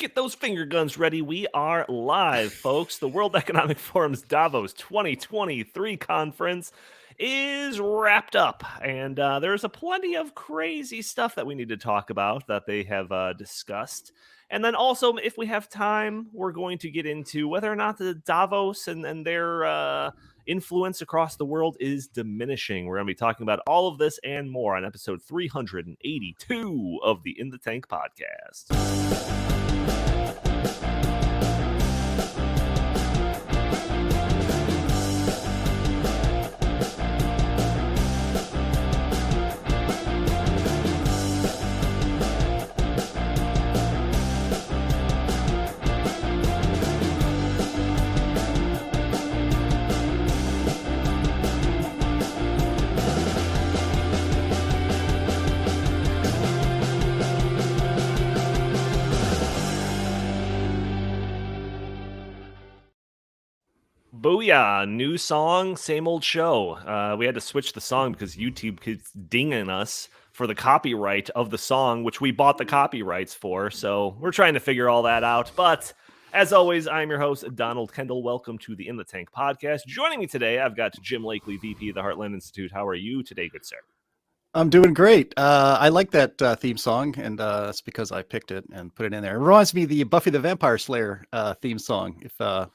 Get those finger guns ready. We are live, folks. The World Economic Forum's Davos 2023 conference is wrapped up, and there's a plenty of crazy stuff that we need to talk about that they have discussed. And then also, if we have time, we're going to get into whether or not the Davos and their influence across the world is diminishing. We're going to be talking about all of this and more on episode 382 of the In the Tank podcast. Booyah, new song, same old show. We had to switch the song because YouTube keeps dinging us for the copyright of the song, which we bought the copyrights for. So we're trying to figure all that out. But as always, I'm your host, Donald Kendal. Welcome to the In the Tank podcast. Joining me today, I've got Jim Lakely, VP of the Heartland Institute. How are you today, good sir? I'm doing great. I like that theme song, and that's because I picked it and put it in there. It reminds me of the Buffy the Vampire Slayer theme song. If a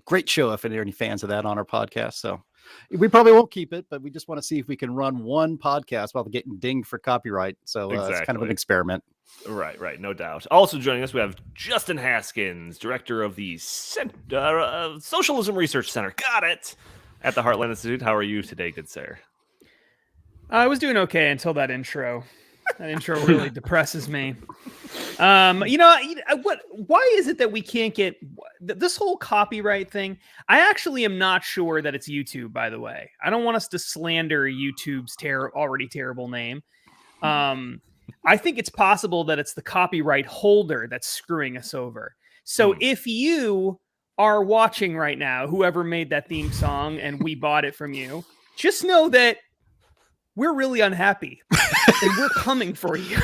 great show, if there are any fans of that on our podcast. So we probably won't keep it, but we just want to see if we can run one podcast without getting dinged for copyright. So it's kind of an experiment. Right, no doubt. Also joining us, we have Justin Haskins, director of the Socialism Research Center. Got it! At the Heartland Institute. How are you today, good sir? I was doing okay until that intro. That intro really depresses me. Why is it that we can't get this whole copyright thing? I actually am not sure that it's YouTube, by the way. I don't want us to slander YouTube's already terrible name. I think it's possible that it's the copyright holder that's screwing us over. So if you are watching right now, whoever made that theme song and we bought it from you, just know that we're really unhappy, and we're coming for you.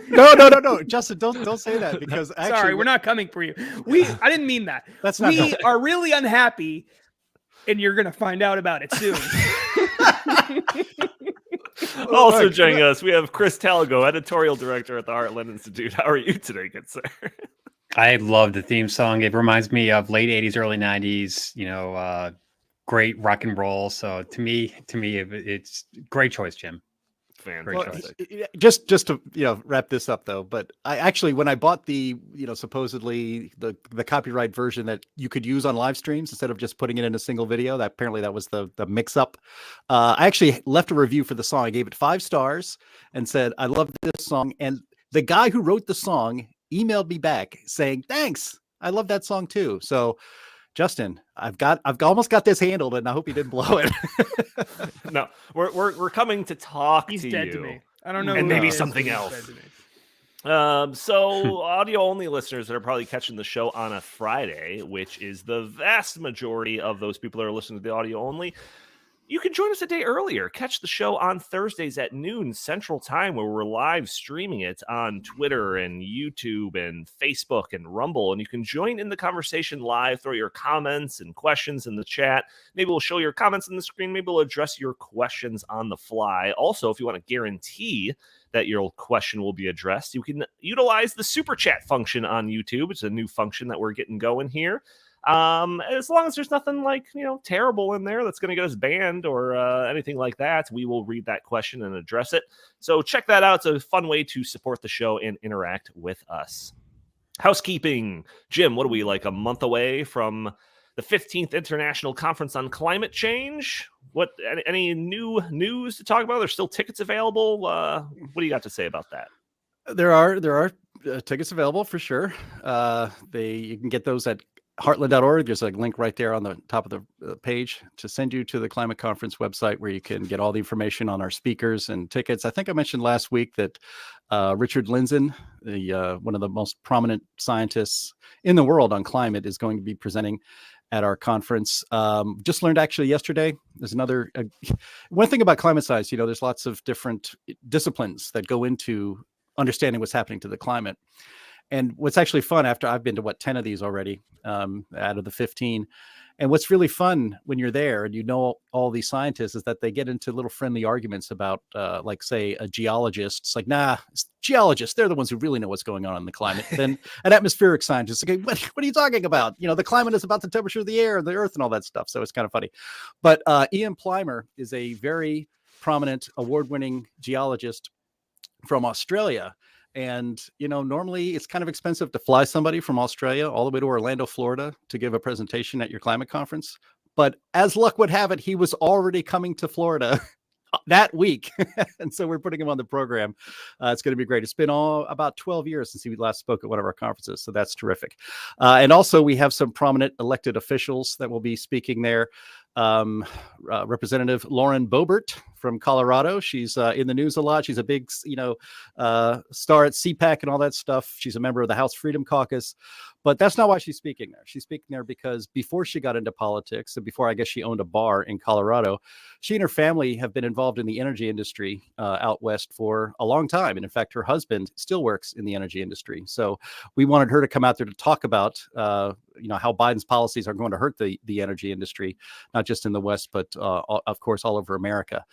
No, Justin, don't say that because actually, sorry, we're not coming for you. I didn't mean that. We are really unhappy, and you're gonna find out about it soon. Also joining us, we have Chris Talgo, editorial director at the Heartland Institute. How are you today, good sir? I love the theme song. It reminds me of late 80s, early 90s, great rock and roll. So to me, it's great choice, Jim. Fantastic. Well, just to wrap this up though, but I actually, when I bought the supposedly the copyright version that you could use on live streams instead of just putting it in a single video, that was the mix up. I actually left a review for the song. I gave it 5 stars and said I love this song, and the guy who wrote the song emailed me back saying thanks, I love that song too. So Justin, I've almost got this handled, and I hope you didn't blow it. No, we're coming to talk He's to dead you. To me. I don't know, and maybe something else. So audio only listeners that are probably catching the show on a Friday, which is the vast majority of those people that are listening to the audio only. You can join us a day earlier. Catch the show on Thursdays at noon Central Time, where we're live streaming it on Twitter and YouTube and Facebook and Rumble. And you can join in the conversation live, throw your comments and questions in the chat. Maybe we'll show your comments on the screen. Maybe we'll address your questions on the fly. Also, if you want to guarantee that your question will be addressed, you can utilize the super chat function on YouTube. It's a new function that we're getting going here. As long as there's nothing terrible in there that's going to get us banned or anything like that, we will read that question and address it. So check that out. It's a fun way to support the show and interact with us. Housekeeping. Jim, what are we, like a month away from the 15th International Conference on Climate Change? Any new news to talk about? There's still tickets available. What do you got to say about that? There are tickets available for sure. You can get those at heartland.org. There's a link right there on the top of the page to send you to the climate conference website, where you can get all the information on our speakers and tickets. I think I mentioned last week that Richard Lindzen, one of the most prominent scientists in the world on climate, is going to be presenting at our conference. Just learned actually yesterday, there's another, one thing about climate science, there's lots of different disciplines that go into understanding what's happening to the climate. And what's actually fun, after I've been to 10 of these already out of the 15. And what's really fun when you're there and you know all these scientists is that they get into little friendly arguments about, like, say, a geologist. It's like, nah, it's geologists, they're the ones who really know what's going on in the climate. Then an atmospheric scientist, okay, what are you talking about? You know, the climate is about the temperature of the air and the earth and all that stuff. So it's kind of funny. But Ian Plimer is a very prominent award-winning geologist from Australia. And, you know, normally it's kind of expensive to fly somebody from Australia all the way to Orlando, Florida to give a presentation at your climate conference. But as luck would have it, he was already coming to Florida that week. And so we're putting him on the program. It's going to be great. It's been about 12 years since he last spoke at one of our conferences. So that's terrific. And also we have some prominent elected officials that will be speaking there. Representative Lauren Boebert from Colorado. She's in the news a lot. She's a big, star at CPAC and all that stuff. She's a member of the House Freedom Caucus. But that's not why she's speaking there. She's speaking there because before she got into politics and before I guess she owned a bar in Colorado, she and her family have been involved in the energy industry out west for a long time. And in fact, her husband still works in the energy industry. So we wanted her to come out there to talk about, how Biden's policies are going to hurt the energy industry, not just in the West, but of course, all over America.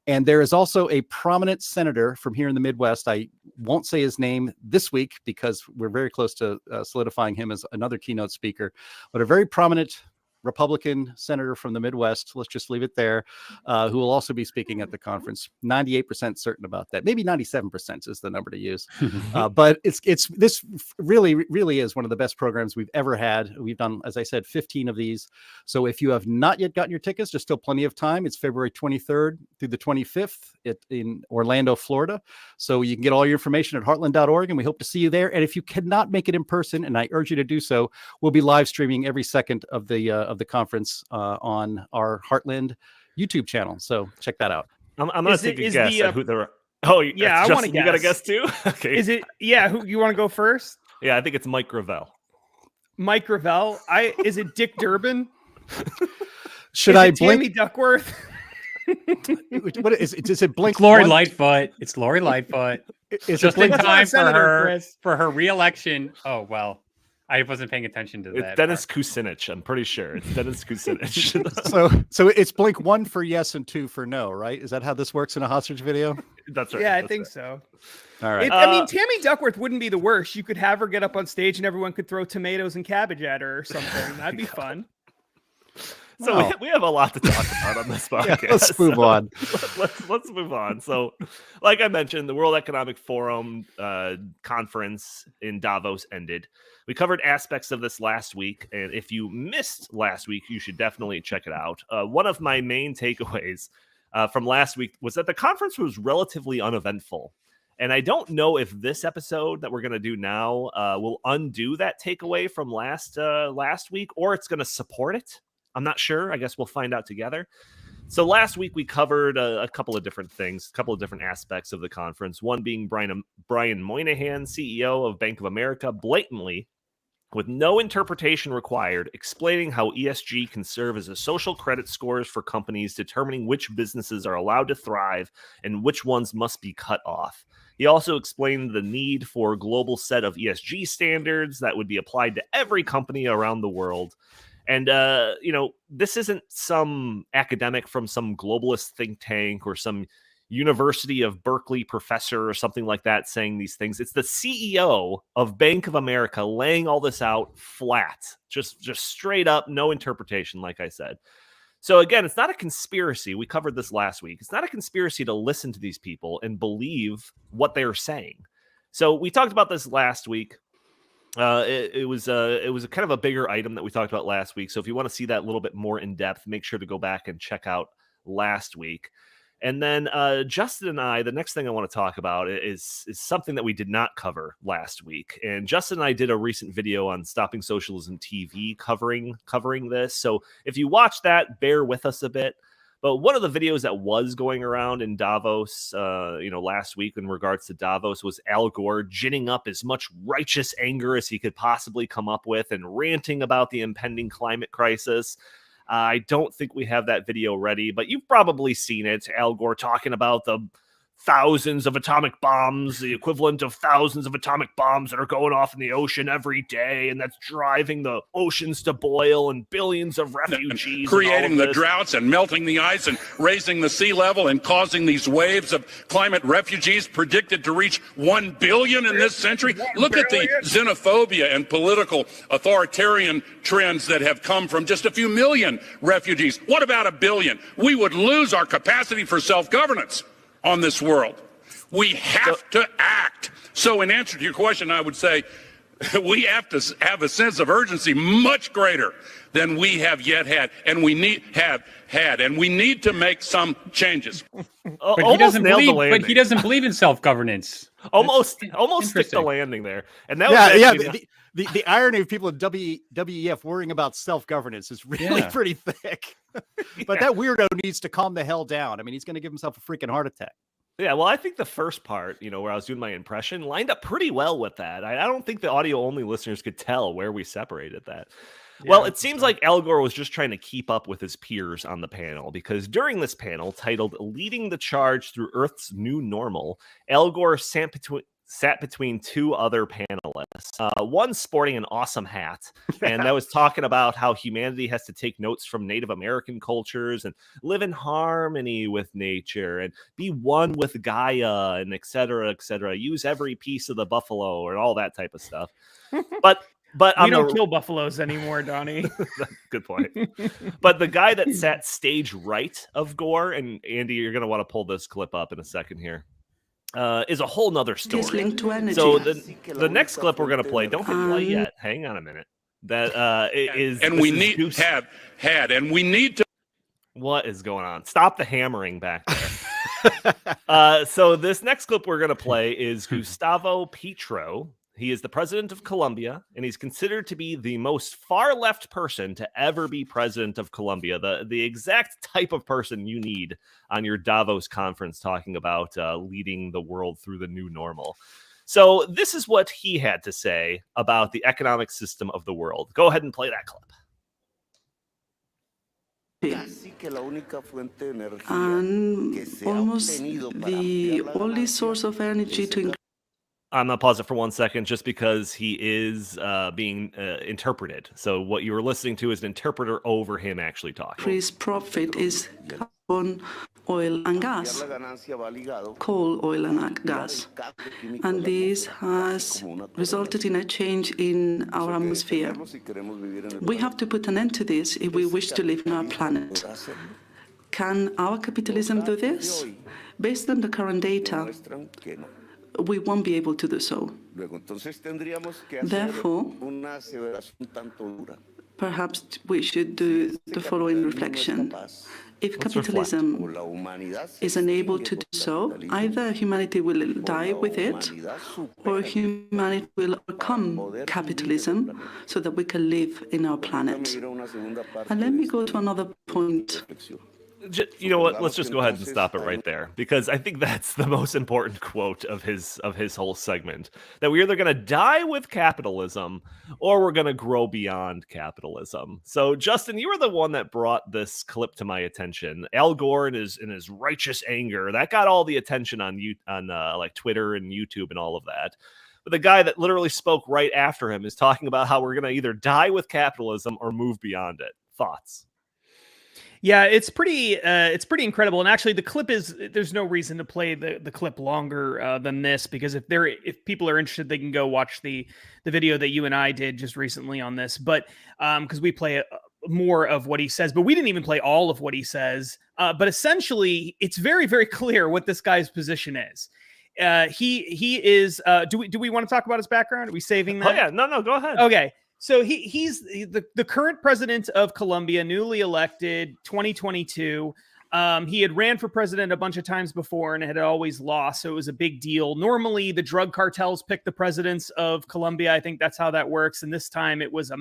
And there is also a prominent senator from here in the Midwest. I won't say his name this week because we're very close to solidifying him as another keynote speaker, but a very prominent Republican senator from the Midwest, let's just leave it there, who will also be speaking at the conference. 98% certain about that. Maybe 97% is the number to use. But this really, really is one of the best programs we've ever had. We've done, as I said, 15 of these. So if you have not yet gotten your tickets, there's still plenty of time. It's February 23rd through the 25th in Orlando, Florida. So you can get all your information at heartland.org, and we hope to see you there. And if you cannot make it in person, and I urge you to do so, we'll be live streaming every second of the conference on our Heartland YouTube channel. So check that out. I'm going to take a guess at who they're. Oh, yeah. I want to guess. You got to guess too? Okay. Is it? Yeah. Who you want to go first? Yeah, I think it's Mike Gravel. Mike Gravel. Is it Dick Durbin? Should I blink? Tammy Duckworth. What is it? Blink. It's Lori Lightfoot. It's Lori Lightfoot. Is just it in time Senator for her re-election. Oh well. I wasn't paying attention to that. It's Dennis Kucinich. I'm pretty sure it's Dennis Kucinich. so it's blink 1 for yes and 2 for no, right? Is that how this works in a hostage video? That's right. Yeah, I think so. All right. I mean, Tammy Duckworth wouldn't be the worst. You could have her get up on stage and everyone could throw tomatoes and cabbage at her or something. That'd be fun. So we have a lot to talk about on this podcast. Yeah, let's move on. Let's move on. So, like I mentioned, the World Economic Forum conference in Davos ended. We covered aspects of this last week, and if you missed last week, you should definitely check it out. One of my main takeaways from last week was that the conference was relatively uneventful. And I don't know if this episode that we're going to do now will undo that takeaway from last week, or it's going to support it. I'm not sure. I guess we'll find out together. So last week we covered a couple of different things, a couple of different aspects of the conference. One being Brian Moynihan, CEO of Bank of America, blatantly, with no interpretation required, explaining how ESG can serve as a social credit scores for companies, determining which businesses are allowed to thrive and which ones must be cut off. He also explained the need for a global set of ESG standards that would be applied to every company around the world. And, this isn't some academic from some globalist think tank or some University of Berkeley professor or something like that saying these things. It's the CEO of Bank of America laying all this out flat, just straight up, no interpretation, like I said. So again, it's not a conspiracy. We covered this last week. It's not a conspiracy to listen to these people and believe what they're saying. So we talked about this last week. It was a kind of a bigger item that we talked about last week. So if you want to see that a little bit more in depth, make sure to go back and check out last week. And then Justin and I, the next thing I want to talk about is something that we did not cover last week. And Justin and I did a recent video on Stopping Socialism TV covering this. So if you watch that, bear with us a bit. But one of the videos that was going around in Davos, last week in regards to Davos was Al Gore ginning up as much righteous anger as he could possibly come up with and ranting about the impending climate crisis. I don't think we have that video ready, but you've probably seen it. Al Gore talking about the thousands of atomic bombs, the equivalent of thousands of atomic bombs that are going off in the ocean every day, and that's driving the oceans to boil and billions of refugees. Creating the droughts and melting the ice and raising the sea level and causing these waves of climate refugees predicted to reach 1 billion in this century. Look at the xenophobia and political authoritarian trends that have come from just a few million refugees. What about 1 billion? We would lose our capacity for self-governance on this world. We have to act. So in answer to your question, I would say we have to have a sense of urgency much greater than we have yet had, and we need to make some changes. But he doesn't believe in self-governance. Almost stick the landing there. And that was the irony of people in WEF worrying about self-governance is really pretty thick. But that weirdo needs to calm the hell down. I mean, he's going to give himself a freaking heart attack. Yeah, well, I think the first part, where I was doing my impression, lined up pretty well with that. I don't think the audio-only listeners could tell where we separated that. Yeah, well, it seems like Al Gore was just trying to keep up with his peers on the panel, because during this panel, titled Leading the Charge Through Earth's New Normal, Al Gore sat between two other panelists, one sporting an awesome hat, and that was talking about how humanity has to take notes from Native American cultures and live in harmony with nature and be one with Gaia and et cetera, use every piece of the buffalo and all that type of stuff. But we don't kill buffaloes anymore, Donnie. Good point. But the guy that sat stage right of Gore, and Andy, you're going to want to pull this clip up in a second here, is a whole nother story. So the next clip we're going to play, don't hit play yet. Hang on a minute. That is, and we need and we need to. What is going on? Stop the hammering back there. So this next clip we're going to play is Gustavo Petro. He is the president of Colombia, and he's considered to be the most far-left person to ever be president of Colombia, the exact type of person you need on your Davos conference talking about leading the world through the new normal. So this is what he had to say about the economic system of the world. Go ahead and play that clip. And almost the only source of energy to increase. I'm going to pause it for 1 second just because he is being interpreted. So what you were listening to is an interpreter over him actually talking. Increase profit is carbon, oil, and gas, coal, oil, and gas. And this has resulted in a change in our atmosphere. We have to put an end to this if we wish to live on our planet. Can our capitalism do this? Based on the current data, we won't be able to do so. Therefore, perhaps we should do the following reflection. If capitalism is unable to do so, either humanity will die with it, or humanity will overcome capitalism so that we can live in our planet. And let me go to another point. You know what? Let's just go ahead and stop it right there, because I think that's the most important quote of his whole segment. That we're either going to die with capitalism or we're going to grow beyond capitalism. So, Justin, you were the one that brought this clip to my attention. Al Gore in his righteous anger, that got all the attention on like Twitter and YouTube and all of that. But the guy that literally spoke right after him is talking about how we're going to either die with capitalism or move beyond it. Thoughts? Yeah, it's pretty incredible. And actually, the clip there's no reason to play the clip longer than this, because if people are interested, they can go watch the video that you and I did just recently on this. But because we play more of what he says, but we didn't even play all of what he says. But essentially, it's very, very clear what this guy's position is. He is. Do we want to talk about his background? Are we saving that? Oh yeah, no, go ahead. Okay. So he's the current president of Colombia, newly elected, 2022. He had ran for president a bunch of times before and had always lost, so it was a big deal. Normally, the drug cartels pick the presidents of Colombia. I think that's how that works. And this time, it was a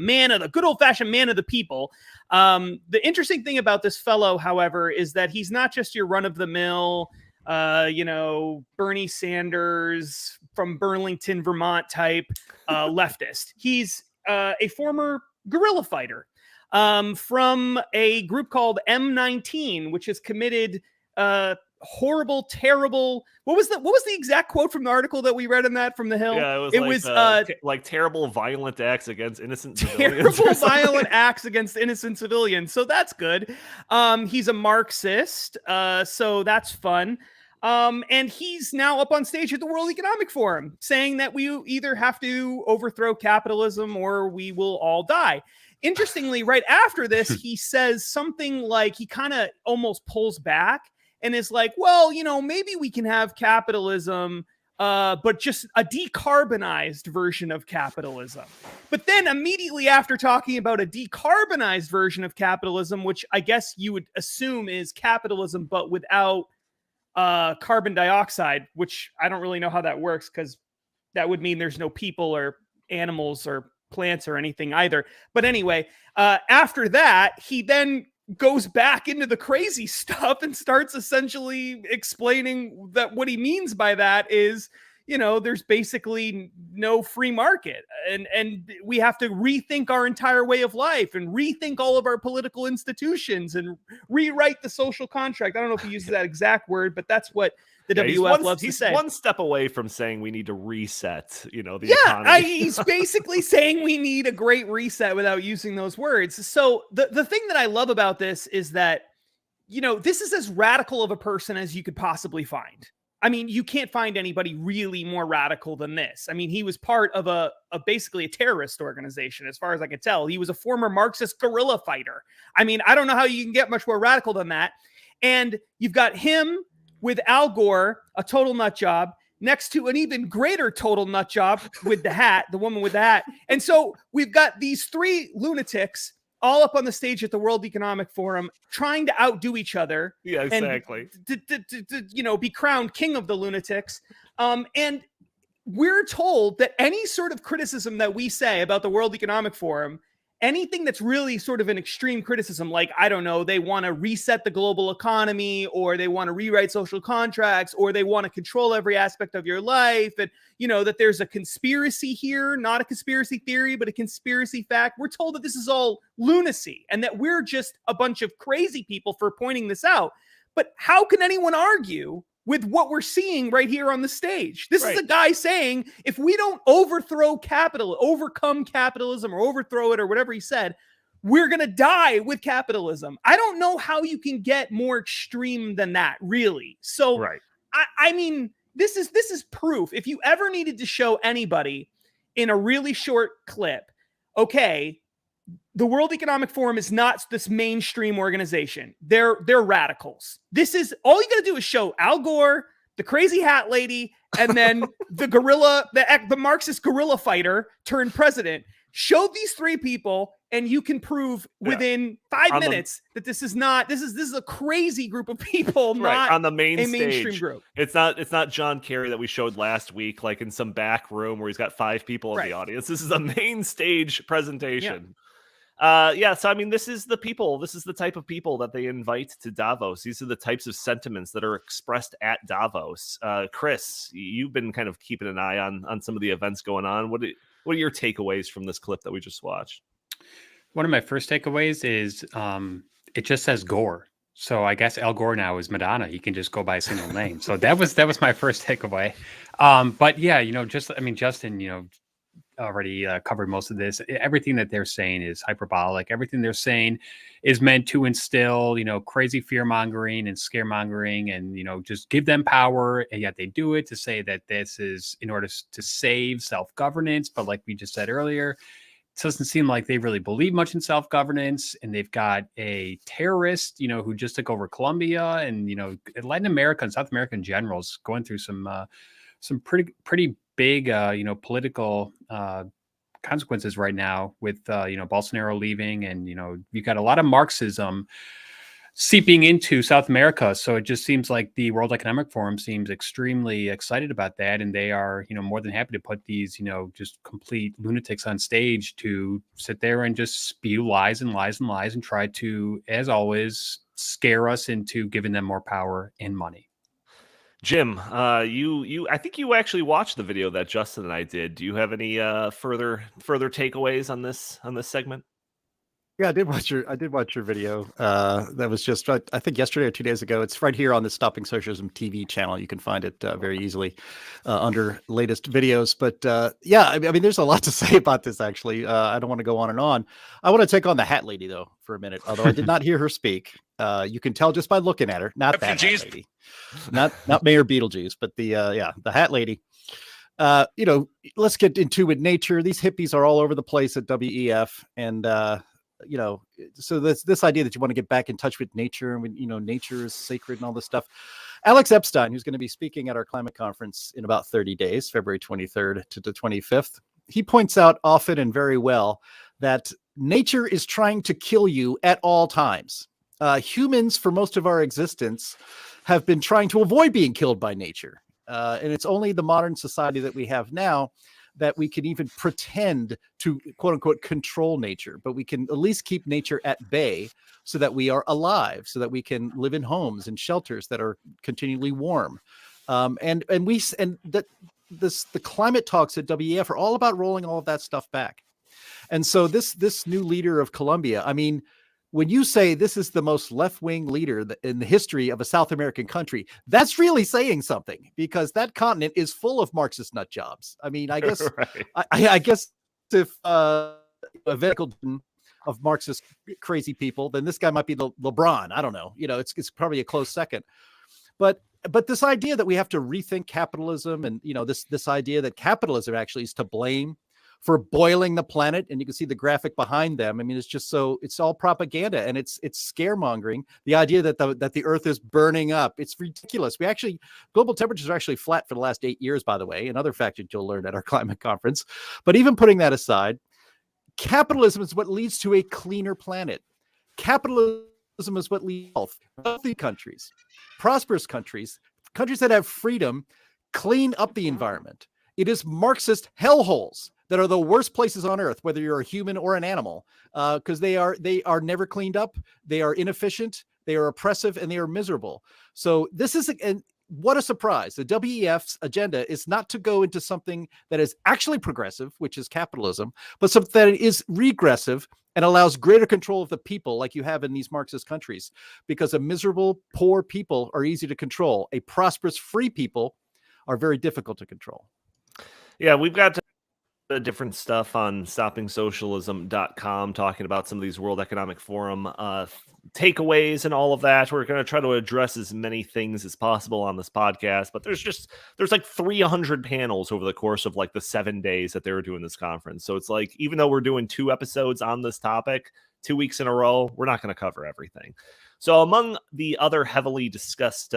good old-fashioned man of the people. The interesting thing about this fellow, however, is that he's not just your run-of-the-mill, Bernie Sanders from Burlington, Vermont type leftist. He's a former guerrilla fighter from a group called M19, which has committed horrible, terrible. What was the exact quote from the article that we read in that from the Hill? Yeah, it was like terrible violent acts against innocent civilians. Terrible violent acts against innocent civilians. So that's good. He's a Marxist, so that's fun. And he's now up on stage at the World Economic Forum saying that we either have to overthrow capitalism or we will all die. Interestingly, right after this, he says something like, he kind of almost pulls back and is like, well, maybe we can have capitalism, but just a decarbonized version of capitalism. But then immediately after talking about a decarbonized version of capitalism, which I guess you would assume is capitalism, but without carbon dioxide, which I don't really know how that works, because that would mean there's no people or animals or plants or anything either. But anyway, after that, he then goes back into the crazy stuff and starts essentially explaining that what he means by that is, there's basically no free market, and we have to rethink our entire way of life and rethink all of our political institutions and rewrite the social contract. I don't know if he uses that exact word, but that's what the WF loves to say. He's one step away from saying we need to reset, the economy. He's basically saying we need a great reset without using those words. So the thing that I love about this is that, this is as radical of a person as you could possibly find. I mean, you can't find anybody really more radical than this. I mean, he was part of basically a terrorist organization, as far as I could tell. He was a former Marxist guerrilla fighter. I mean, I don't know how you can get much more radical than that. And you've got him with Al Gore, a total nut job, next to an even greater total nut job with the woman with the hat. And so we've got these three lunatics all up on the stage at the World Economic Forum, trying to outdo each other. Yeah, exactly. And be crowned king of the lunatics. And we're told that any sort of criticism that we say about the World Economic Forum, anything that's really sort of an extreme criticism, like, I don't know, they want to reset the global economy, or they want to rewrite social contracts, or they want to control every aspect of your life, and, that there's a conspiracy here, not a conspiracy theory, but a conspiracy fact. We're told that this is all lunacy and that we're just a bunch of crazy people for pointing this out. But how can anyone argue with what we're seeing right here on the stage? This is a guy saying, if we don't overcome capitalism or overthrow it or whatever he said, we're going to die with capitalism. I don't know how you can get more extreme than that, really. So, I mean, this is proof. If you ever needed to show anybody in a really short clip, okay, the World Economic Forum is not this mainstream organization. They're radicals. This is all you got to do is show Al Gore, the crazy hat lady, and then the Marxist guerrilla fighter turned president. Show these three people, and you can prove within 5 minutes that this is a crazy group of people, not on the mainstream mainstream group. It's not John Kerry that we showed last week, like in some back room where he's got 5 people in the audience. This is a main stage presentation. So I mean, this is the people. This is the type of people that they invite to Davos. These are the types of sentiments that are expressed at Davos. Chris, you've been kind of keeping an eye on some of the events going on. What are your takeaways from this clip that we just watched? One of my first takeaways is it just says Gore. So I guess Al Gore now is Madonna. He can just go by a single name. So that was my first takeaway. But yeah, Justin, already covered most of this. Everything that they're saying is hyperbolic. Everything they're saying is meant to instill, crazy fear mongering and scaremongering, and just give them power. And yet they do it to say that this is in order to save self-governance. But like we just said earlier, it doesn't seem like they really believe much in self-governance. And they've got a terrorist, who just took over Colombia, and Latin America and South America in general is going through some pretty big, political consequences right now with, Bolsonaro leaving, and, you've got a lot of Marxism seeping into South America. So it just seems like the World Economic Forum seems extremely excited about that. And they are, more than happy to put these, just complete lunatics on stage to sit there and just spew lies and lies and lies and try to, as always, scare us into giving them more power and money. Jim, I think you actually watched the video that Justin and I did. Do you have any further takeaways on this segment? Yeah, I did watch your video. That was just I think yesterday or 2 days ago. It's right here on the Stopping Socialism TV channel. You can find it very easily under latest videos. But yeah, I mean, there's a lot to say about this. Actually, I don't want to go on and on. I want to take on the Hat Lady though for a minute. Although I did not hear her speak. You can tell just by looking at her. Not that Hat Lady, not Mayor Beetlejuice, but the Hat Lady. Let's get into it. Nature. These hippies are all over the place at WEF, and so this idea that you want to get back in touch with nature, and when nature is sacred and all this stuff. Alex Epstein, who's going to be speaking at our climate conference in about 30 days, February 23rd to the 25th, he points out often and very well that nature is trying to kill you at all times. Humans, for most of our existence, have been trying to avoid being killed by nature. And it's only the modern society that we have now that we can even pretend to, quote unquote, control nature, but we can at least keep nature at bay so that we are alive, so that we can live in homes and shelters that are continually warm. The climate talks at WEF are all about rolling all of that stuff back. And so this new leader of Colombia, I mean, when you say this is the most left-wing leader in the history of a South American country, that's really saying something, because that continent is full of Marxist nut jobs. I mean, I guess, right. I guess if a vehicle of Marxist crazy people, then this guy might be the LeBron. I don't know. It's probably a close second. But this idea that we have to rethink capitalism, and this idea that capitalism actually is to blame for boiling the planet, and you can see the graphic behind them. I mean, it's all propaganda, and it's scaremongering. The idea that the Earth is burning up, it's ridiculous. Global temperatures are actually flat for the last 8 years, by the way. Another fact that you'll learn at our climate conference. But even putting that aside, capitalism is what leads to a cleaner planet. Capitalism is what leads to healthy countries, prosperous countries that have freedom, clean up the environment. It is Marxist hellholes that are the worst places on earth, whether you're a human or an animal, because they are never cleaned up. They are inefficient, they are oppressive, and they are miserable. So this is, and what a surprise. The WEF's agenda is not to go into something that is actually progressive, which is capitalism, but something that is regressive and allows greater control of the people, like you have in these Marxist countries, because a miserable, poor people are easy to control. A prosperous, free people are very difficult to control. Yeah, we've got different stuff on stoppingsocialism.com talking about some of these World Economic Forum takeaways and all of that. We're going to try to address as many things as possible on this podcast, but there's like 300 panels over the course of like the 7 days that they were doing this conference. So it's like, even though we're doing 2 episodes on this topic 2 weeks in a row, we're not going to cover everything. So among the other heavily discussed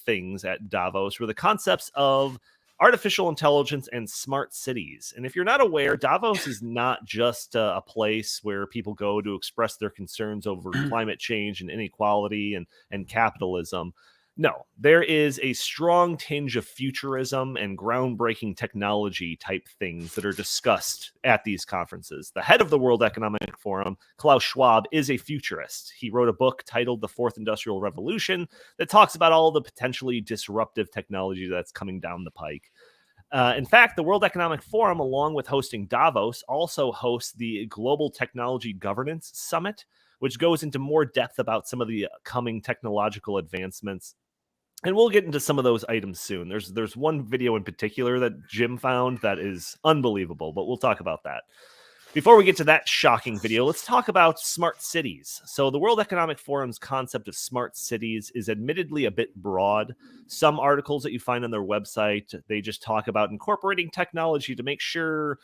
things at Davos were the concepts of artificial intelligence and smart cities. And if you're not aware, Davos is not just a place where people go to express their concerns over climate change and inequality and capitalism. No, there is a strong tinge of futurism and groundbreaking technology type things that are discussed at these conferences. The head of the World Economic Forum, Klaus Schwab, is a futurist. He wrote a book titled The Fourth Industrial Revolution that talks about all the potentially disruptive technology that's coming down the pike. In fact, the World Economic Forum, along with hosting Davos, also hosts the Global Technology Governance Summit, which goes into more depth about some of the coming technological advancements. And we'll get into some of those items soon. There's one video in particular that Jim found that is unbelievable, but we'll talk about that. Before we get to that shocking video, let's talk about smart cities. So the World Economic Forum's concept of smart cities is admittedly a bit broad. Some articles that you find on their website, they just talk about incorporating technology to make sure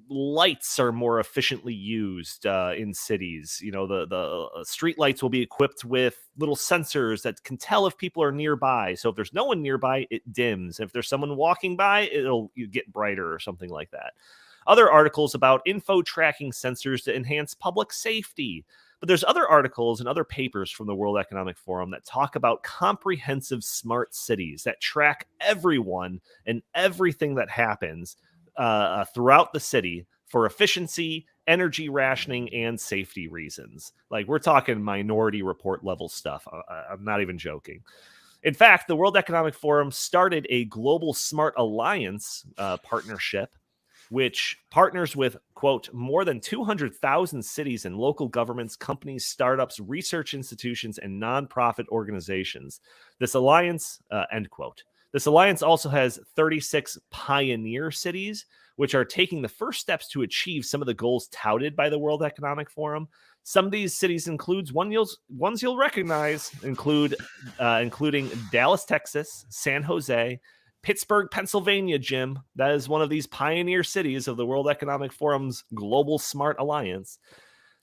lights are more efficiently used in cities. The street lights will be equipped with little sensors that can tell if people are nearby. So if there's no one nearby, it dims. If there's someone walking by, it'll get brighter or something like that. Other articles about info tracking sensors to enhance public safety. But there's other articles and other papers from the World Economic Forum that talk about comprehensive smart cities that track everyone and everything that happens throughout the city for efficiency, energy rationing, and safety reasons. Like, we're talking Minority Report level stuff. I'm not even joking. In fact, the World Economic Forum started a Global Smart Alliance partnership, which partners with quote, more than 200,000 cities and local governments, companies, startups, research institutions, and nonprofit organizations. This alliance, end quote. This alliance also has 36 pioneer cities, which are taking the first steps to achieve some of the goals touted by the World Economic Forum. Some of these cities includes ones you'll recognize, including Dallas, Texas, San Jose, Pittsburgh, Pennsylvania, Jim. That is one of these pioneer cities of the World Economic Forum's Global Smart Alliance.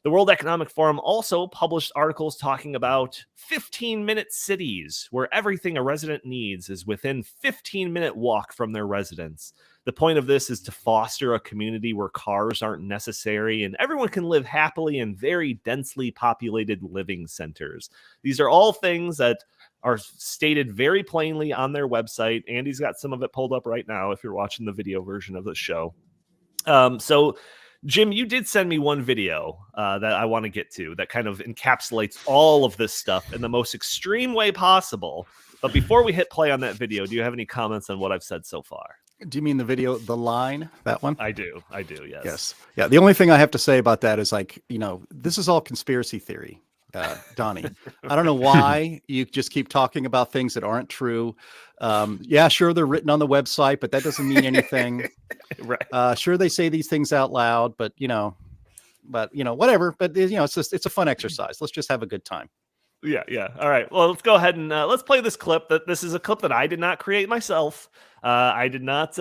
The World Economic Forum also published articles talking about 15-minute cities, where everything a resident needs is within 15-minute walk from their residence. The point of this is to foster a community where cars aren't necessary and everyone can live happily in very densely populated living centers. These are all things that are stated very plainly on their website. Andy's got some of it pulled up right now if you're watching the video version of the show. So, Jim, you did send me one video that I want to get to that kind of encapsulates all of this stuff in the most extreme way possible. But before we hit play on that video, do you have any comments on what I've said so far? Do you mean the video, The Line, that one? I do, yes. Yes. Yeah, the only thing I have to say about that is, like, this is all conspiracy theory, Donnie. I don't know why you just keep talking about things that aren't true. Yeah, sure, they're written on the website, but that doesn't mean anything. Right. Sure, they say these things out loud, but whatever. But it's a fun exercise. Let's just have a good time. Yeah. All right. Well, let's go ahead and let's play this clip. This is a clip that I did not create myself. I did not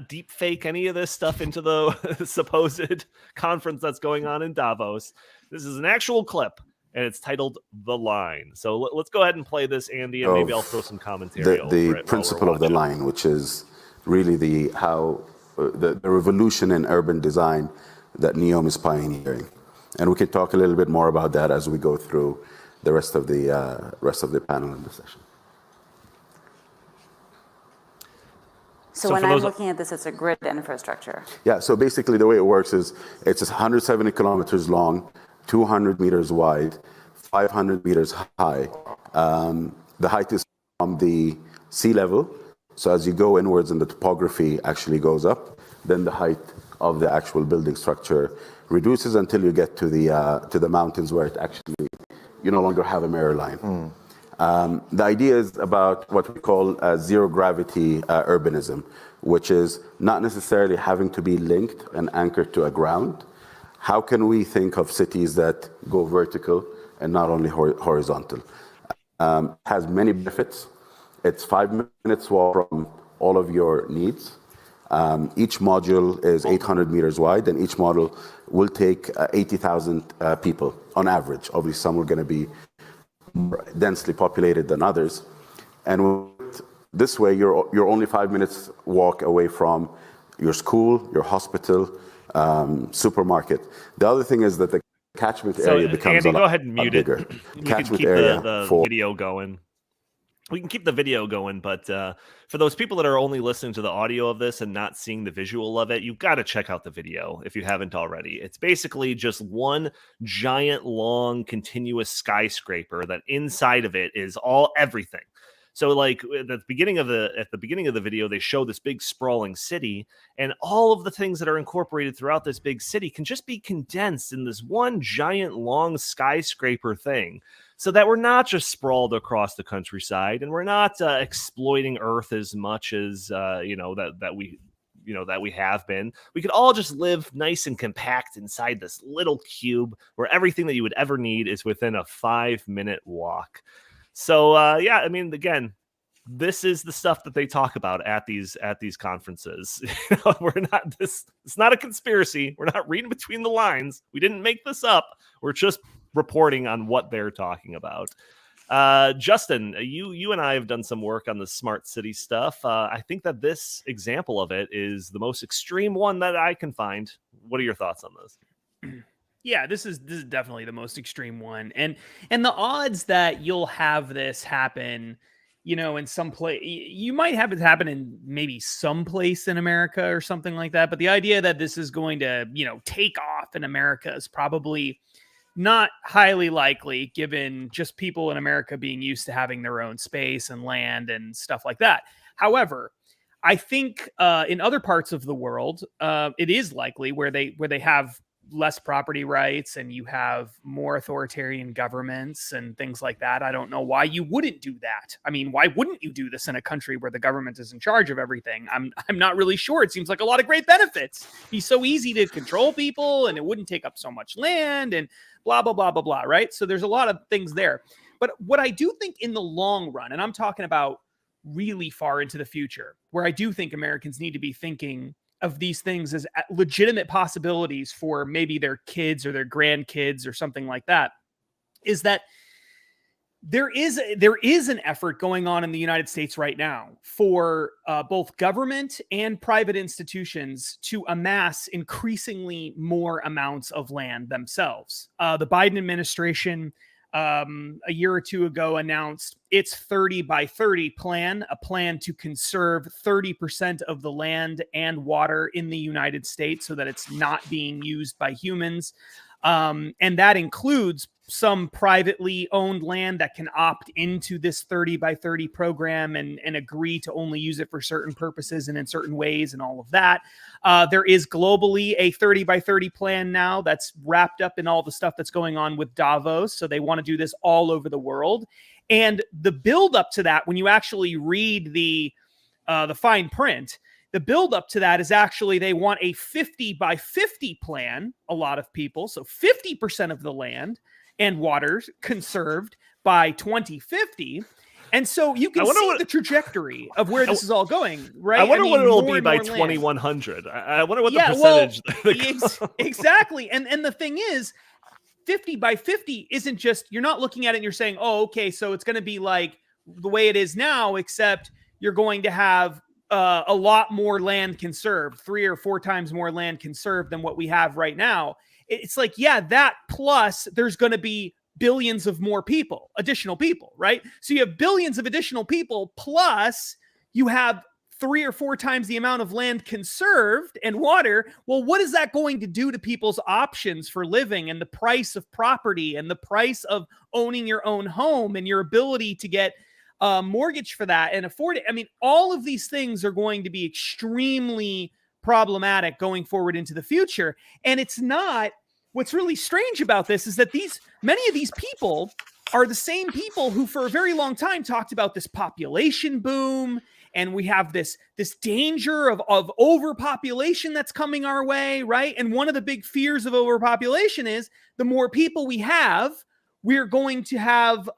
deep fake any of this stuff into the supposed conference that's going on in Davos. This is an actual clip, and it's titled "The Line." So let's go ahead and play this, Andy, and maybe I'll throw some commentary over it. The principle of the line, which is really the revolution in urban design that NEOM is pioneering, and we can talk a little bit more about that as we go through the rest of the panel in the session. So when I'm looking at this, it's a grid infrastructure. Yeah, so basically the way it works is it's 170 kilometers long, 200 meters wide, 500 meters high. The height is from the sea level. So as you go inwards and the topography actually goes up, then the height of the actual building structure reduces until you get to the mountains where it actually, you no longer have a mirror line. The idea is about what we call zero gravity urbanism, which is not necessarily having to be linked and anchored to a ground. How can we think of cities that go vertical and not only horizontal? Has many benefits. It's 5 minutes walk from all of your needs. Each module is 800 meters wide, and each module will take 80,000 people on average. Obviously, some are going to be more densely populated than others. And this way, you're only 5 minutes walk away from your school, your hospital, supermarket. The other thing is that the catchment area becomes Andy, go ahead and mute bigger. it. We Catchment can keep area the for video going. We can keep the video going, but for those people that are only listening to the audio of this and not seeing the visual of it, you've got to check out the video if you haven't already. It's basically just one giant, long, continuous skyscraper that inside of it is everything. So, like at the beginning of the video, they show this big sprawling city, and all of the things that are incorporated throughout this big city can just be condensed in this one giant, long skyscraper thing. So that we're not just sprawled across the countryside, and we're not exploiting Earth as much as that we have been. We could all just live nice and compact inside this little cube where everything that you would ever need is within a 5-minute walk. So I mean, again, this is the stuff that they talk about at these conferences. It's not a conspiracy. We're not reading between the lines. We didn't make this up. We're just reporting on what they're talking about. Justin, you and I have done some work on the smart city stuff. I think that this example of it is the most extreme one that I can find. What are your thoughts on this? Yeah, this is definitely the most extreme one, and the odds that you'll have this happen, in some place, you might have it happen in maybe some place in America or something like that. But the idea that this is going to, take off in America is probably not highly likely, given just people in America being used to having their own space and land and stuff like that. However, I think in other parts of the world, it is likely where they have less property rights and you have more authoritarian governments and things like that. I don't know why you wouldn't do that. I mean, why wouldn't you do this in a country where the government is in charge of everything? I'm not really sure. It seems like a lot of great benefits. It'd be so easy to control people and it wouldn't take up so much land and blah, blah, blah, blah, blah, right? So there's a lot of things there. But what I do think in the long run, and I'm talking about really far into the future, where I do think Americans need to be thinking of these things as legitimate possibilities for maybe their kids or their grandkids or something like that, is that there is an effort going on in the United States right now for both government and private institutions to amass increasingly more amounts of land themselves. The Biden administration a year or two ago announced its 30 by 30 plan, a plan to conserve 30% of the land and water in the United States so that it's not being used by humans. And that includes some privately owned land that can opt into this 30 by 30 program and agree to only use it for certain purposes and in certain ways and all of that. There is globally a 30 by 30 plan now that's wrapped up in all the stuff that's going on with Davos. So they want to do this all over the world. And the build up to that, when you actually read the fine print, the build up to that is actually they want a 50 by 50 plan, a lot of people. So 50% of the land and water conserved by 2050. And so you can see the trajectory of where this is all going, right? I wonder what it'll be by 2100. I wonder what the percentage. Exactly. And the thing is, 50 by 50 isn't just, you're not looking at it and you're saying, oh, okay, so it's going to be like the way it is now, except you're going to have a lot more land conserved, 3 or 4 times more land conserved than what we have right now. It's like, yeah, that plus there's going to be billions of more people, additional people, right? So you have billions of additional people, plus you have 3 or 4 times the amount of land conserved and water. Well, what is that going to do to people's options for living and the price of property and the price of owning your own home and your ability to get a mortgage for that and afford it? I mean, all of these things are going to be extremely problematic going forward into the future. And it's not, what's really strange about this is that many of these people are the same people who for a very long time talked about this population boom. And we have this danger of overpopulation that's coming our way, right? And one of the big fears of overpopulation is the more people we have, we're going to have,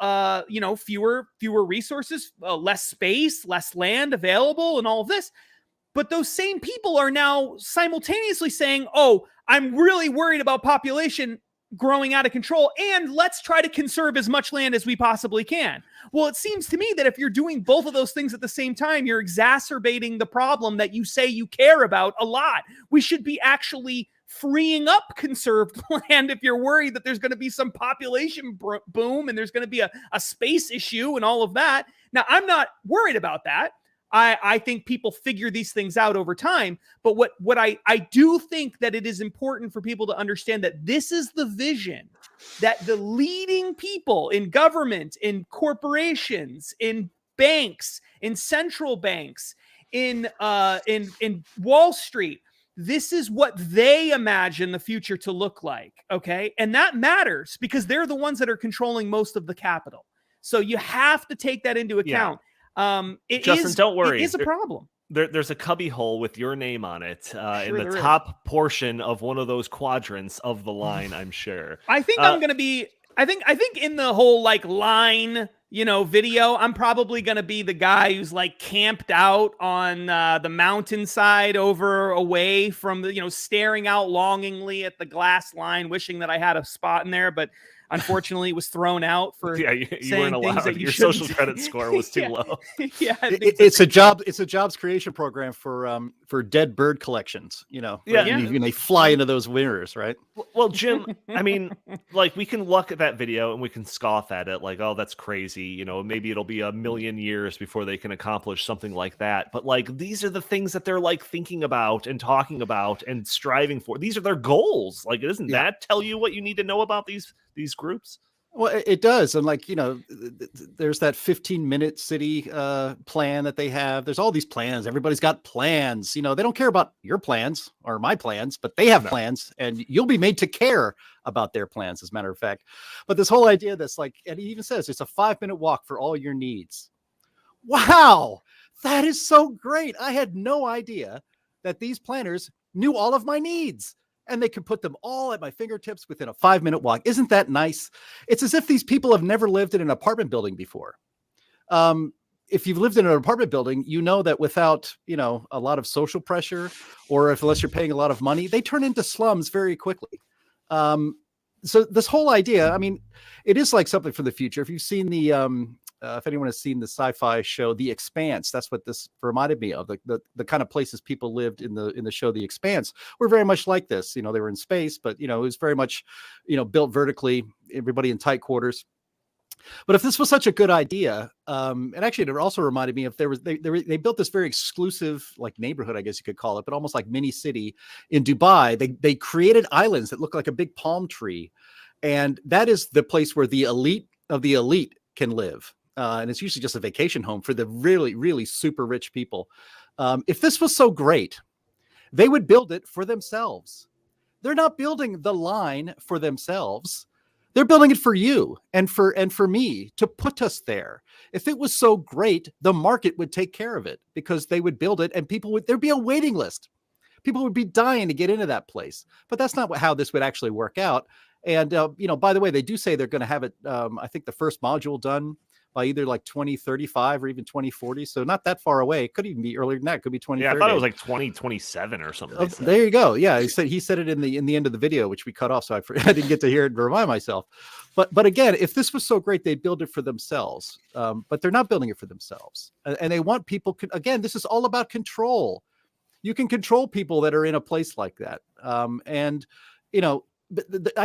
fewer resources, less space, less land available, and all of this. But those same people are now simultaneously saying, oh, I'm really worried about population growing out of control, and let's try to conserve as much land as we possibly can. Well, it seems to me that if you're doing both of those things at the same time, you're exacerbating the problem that you say you care about a lot. We should be actually freeing up conserved land if you're worried that there's going to be some population boom and there's going to be a space issue and all of that. Now, I'm not worried about that. I think people figure these things out over time. But what I do think that it is important for people to understand that this is the vision that the leading people in government, in corporations, in banks, in central banks, in Wall Street, this is what they imagine the future to look like. Okay. And that matters because they're the ones that are controlling most of the capital. So you have to take that into account. Yeah. Justin, don't worry. It is a problem. There's a cubby hole with your name on it in the top portion of one of those quadrants of the line, I'm sure. I think I'm going to be, I think in the whole like line, video, I'm probably going to be the guy who's like camped out on the mountainside away from the, staring out longingly at the glass line, wishing that I had a spot in there, but unfortunately it was thrown out for you weren't allowed. Your social credit score was too low. Yeah, it's a jobs creation program for dead bird collections, and they fly into those mirrors, right? Well, Jim, I mean, like we can look at that video and we can scoff at it like, oh, that's crazy. Maybe it'll be 1,000,000 years before they can accomplish something like that. But like, these are the things that they're like thinking about and talking about and striving for. These are their goals. Like, doesn't that tell you what you need to know about these groups? Well, it does. And like, there's that 15-minute city plan that they have. There's all these plans. Everybody's got plans. They don't care about your plans or my plans, but they have plans, and you'll be made to care about their plans, as a matter of fact. But this whole idea that's like, and he even says it's a 5-minute walk for all your needs. Wow, that is so great. I had no idea that these planners knew all of my needs, and they could put them all at my fingertips within a 5-minute walk. Isn't that nice? It's as if these people have never lived in an apartment building before. If you've lived in an apartment building, you know that without, a lot of social pressure, or unless you're paying a lot of money, they turn into slums very quickly. So this whole idea, I mean, it is like something for the future. If you've seen if anyone has seen the sci-fi show The Expanse, that's what this reminded me of. The kind of places people lived in the show The Expanse were very much like this. They were in space, but it was very much built vertically, everybody in tight quarters. But if this was such a good idea, and actually it also reminded me of they built this very exclusive like neighborhood, I guess you could call it, but almost like mini city in Dubai. They created islands that look like a big palm tree, and that is the place where the elite of the elite can live. And it's usually just a vacation home for the really, really super rich people. If this was so great, they would build it for themselves. They're not building the line for themselves. They're building it for you and for me to put us there. If it was so great, the market would take care of it, because they would build it and there'd be a waiting list. People would be dying to get into that place. But that's not how this would actually work out. And, by the way, they do say they're going to have it, I think the first module done by either like 2035 or even 2040. So not that far away. It could even be earlier than that. It could be 2030. Yeah, I thought it was like 2027 or something. There you go. Yeah, he said it in the end of the video, which we cut off, so I didn't get to hear it and remind myself. But again, if this was so great, they'd build it for themselves. But they're not building it for themselves, and they want people. Again, this is all about control. You can control people that are in a place like that. I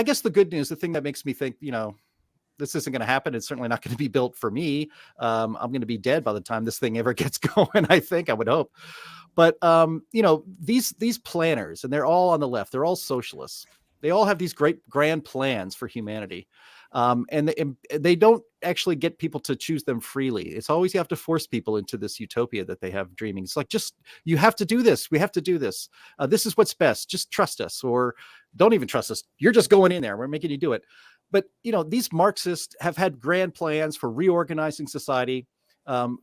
guess the good news, the thing that makes me think, this isn't going to happen. It's certainly not going to be built for me. I'm going to be dead by the time this thing ever gets going. I would hope. But, these planners, and they're all on the left, they're all socialists. They all have these great grand plans for humanity. And they don't actually get people to choose them freely. It's always, you have to force people into this utopia that they have dreaming. It's like, you have to do this. We have to do this. This is what's best. Just trust us, or don't even trust us. You're just going in there. We're making you do it. But, these Marxists have had grand plans for reorganizing society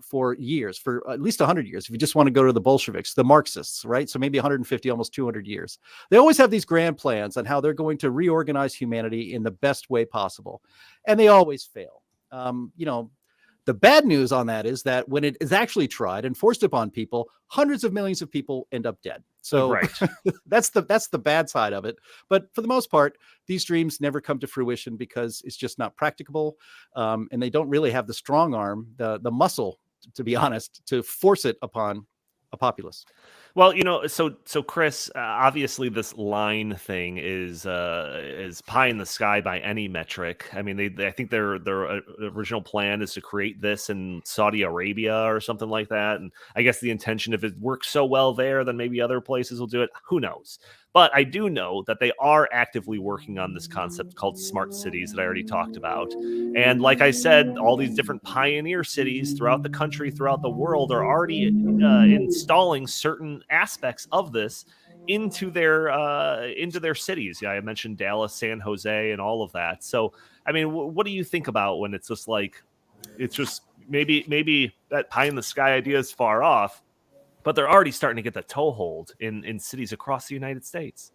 for years, for at least 100 years. If you just want to go to the Bolsheviks, the Marxists, right? So maybe 150, almost 200 years. They always have these grand plans on how they're going to reorganize humanity in the best way possible. And they always fail. The bad news on that is that when it is actually tried and forced upon people, hundreds of millions of people end up dead. So right. that's the bad side of it. But for the most part, these dreams never come to fruition because it's just not practicable. And they don't really have the strong arm, the muscle, to be honest, to force it upon a populace. Well, so Chris, obviously this line thing is pie in the sky by any metric. I mean, I think their original plan is to create this in Saudi Arabia or something like that. And I guess the intention, if it works so well there, then maybe other places will do it. Who knows? But I do know that they are actively working on this concept called smart cities that I already talked about. And like I said, all these different pioneer cities throughout the country, throughout the world, are already installing certain aspects of this into their cities. Yeah, I mentioned Dallas, San Jose, and all of that. So, I mean, what do you think about when it's just like, it's just maybe that pie in the sky idea is far off, but they're already starting to get the toehold in cities across the United States?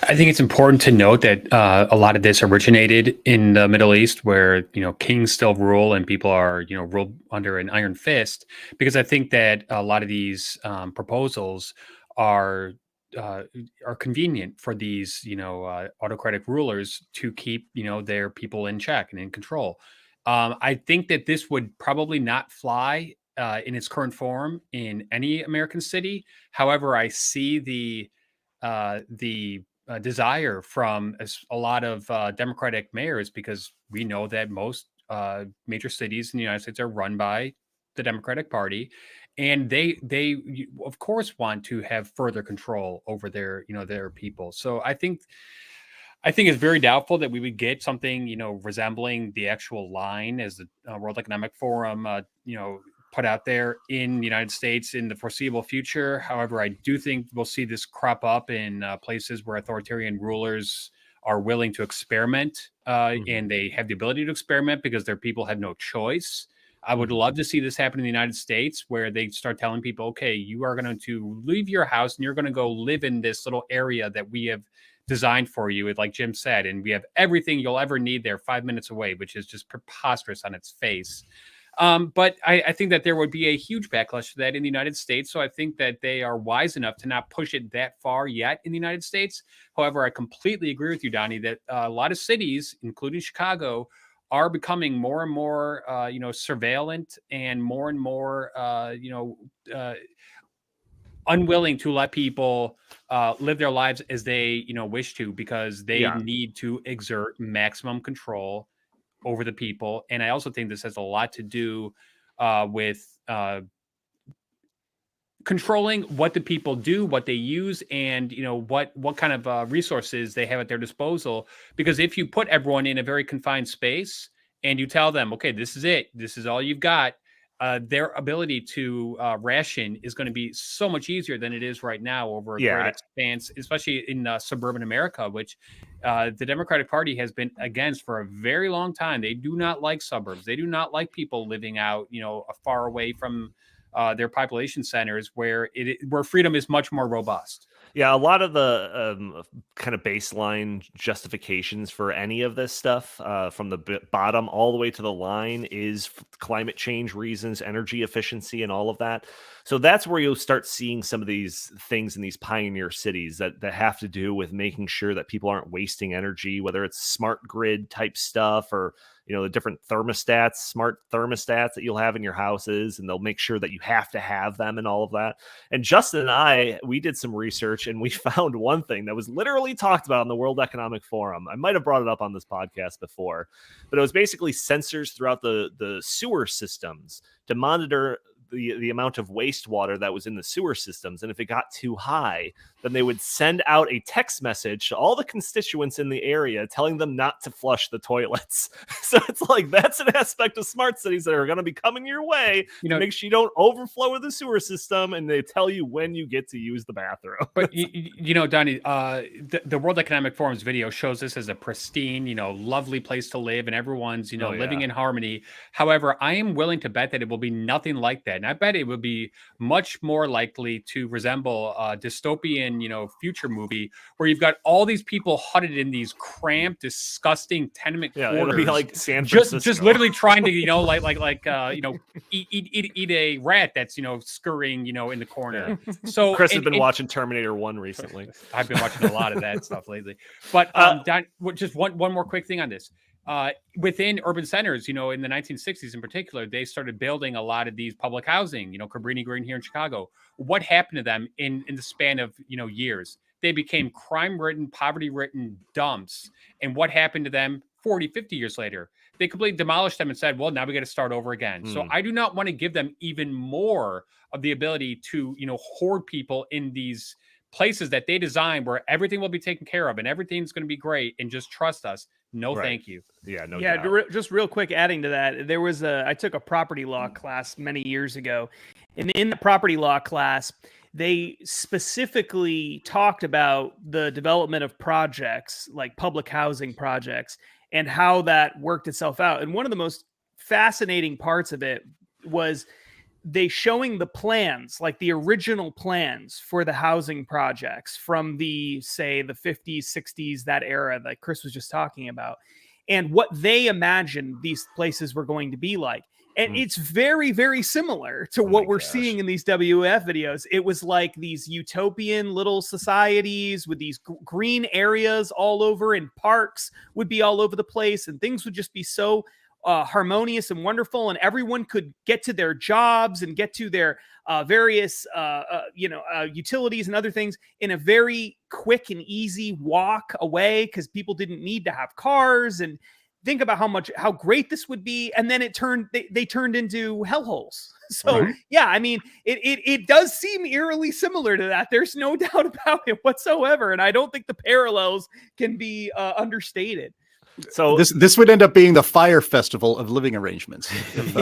I think it's important to note that a lot of this originated in the Middle East, where kings still rule and people are ruled under an iron fist. Because I think that a lot of these proposals are convenient for these autocratic rulers to keep their people in check and in control. I think that this would probably not fly in its current form in any American city. However, I see the desire from a lot of Democratic mayors, because we know that most major cities in the United States are run by the Democratic Party, and they of course want to have further control over their people. So I think I think it's very doubtful that we would get something, resembling the actual line as the World Economic Forum, put out there in the United States in the foreseeable future. However, I do think we'll see this crop up in places where authoritarian rulers are willing to experiment, and they have the ability to experiment because their people have no choice. I would love to see this happen in the United States, where they start telling people, okay, you are going to leave your house and you're going to go live in this little area that we have designed for you, like Jim said, and we have everything you'll ever need there 5 minutes away, which is just preposterous on its face. But I think that there would be a huge backlash to that in the United States. So I think that they are wise enough to not push it that far yet in the United States. However, I completely agree with you, Donnie, that a lot of cities, including Chicago, are becoming more and more, surveillant and more, unwilling to let people live their lives as they, wish to, because they need to exert maximum control over the people. And I also think this has a lot to do with controlling what the people do, what they use, and what kind of resources they have at their disposal. Because if you put everyone in a very confined space and you tell them, okay, this is it, this is all you've got, their ability to ration is going to be so much easier than it is right now over a great expanse, especially in suburban America, which the Democratic Party has been against for a very long time. They do not like suburbs. They do not like people living out, far away from their population centers where freedom is much more robust. Yeah, a lot of the kind of baseline justifications for any of this stuff, from the bottom all the way to the line, is climate change reasons, energy efficiency, and all of that. So that's where you'll start seeing some of these things in these pioneer cities that have to do with making sure that people aren't wasting energy, whether it's smart grid type stuff or the different thermostats, smart thermostats that you'll have in your houses, and they'll make sure that you have to have them and all of that. And Justin and we did some research, and we found one thing that was literally talked about on the World Economic Forum. I might have brought it up on this podcast before, but it was basically sensors throughout the sewer systems to monitor the amount of wastewater that was in the sewer systems. And if it got too high, then they would send out a text message to all the constituents in the area telling them not to flush the toilets. So it's like, that's an aspect of smart cities that are going to be coming your way to make sure you don't overflow with the sewer system, and they tell you when you get to use the bathroom. But Donnie, the World Economic Forum's video shows this as a pristine, lovely place to live, and everyone's, living in harmony. However, I am willing to bet that it will be nothing like that. And I bet it would be much more likely to resemble a dystopian, future movie where you've got all these people huddled in these cramped, disgusting tenement quarters. It'll be like San Francisco. Just literally trying to, eat a rat that's, scurrying, in the corner. Yeah. So Chris has been watching Terminator 1 recently. I've been watching a lot of that stuff lately. But Don, just one more quick thing on this. Within urban centers, in the 1960s in particular, they started building a lot of these public housing, Cabrini Green here in Chicago. What happened to them in the span of, years? They became crime-ridden, poverty-ridden dumps. And what happened to them 40, 50 years later? They completely demolished them and said, well, now we got to start over again. So I do not want to give them even more of the ability to, hoard people in these places that they design where everything will be taken care of and everything's going to be great and just trust us. No, thank you. Yeah, no. Yeah, just real quick, adding to that, I took a property law class many years ago, and in the property law class, they specifically talked about the development of projects like public housing projects and how that worked itself out. And one of the most fascinating parts of it was they showing the plans, like the original plans for the housing projects from the 50s, 60s, that era that Chris was just talking about, and what they imagined these places were going to be like. And it's very, very similar to what we're seeing in these WF videos. It was like these utopian little societies with these green areas all over, and parks would be all over the place, and things would just be so harmonious and wonderful, and everyone could get to their jobs and get to their various utilities and other things in a very quick and easy walk away, because people didn't need to have cars. And think about how great this would be, and then they turned into hellholes. So yeah, I mean, it does seem eerily similar to that. There's no doubt about it whatsoever, and I don't think the parallels can be understated. So this would end up being the Fire Festival of living arrangements. If,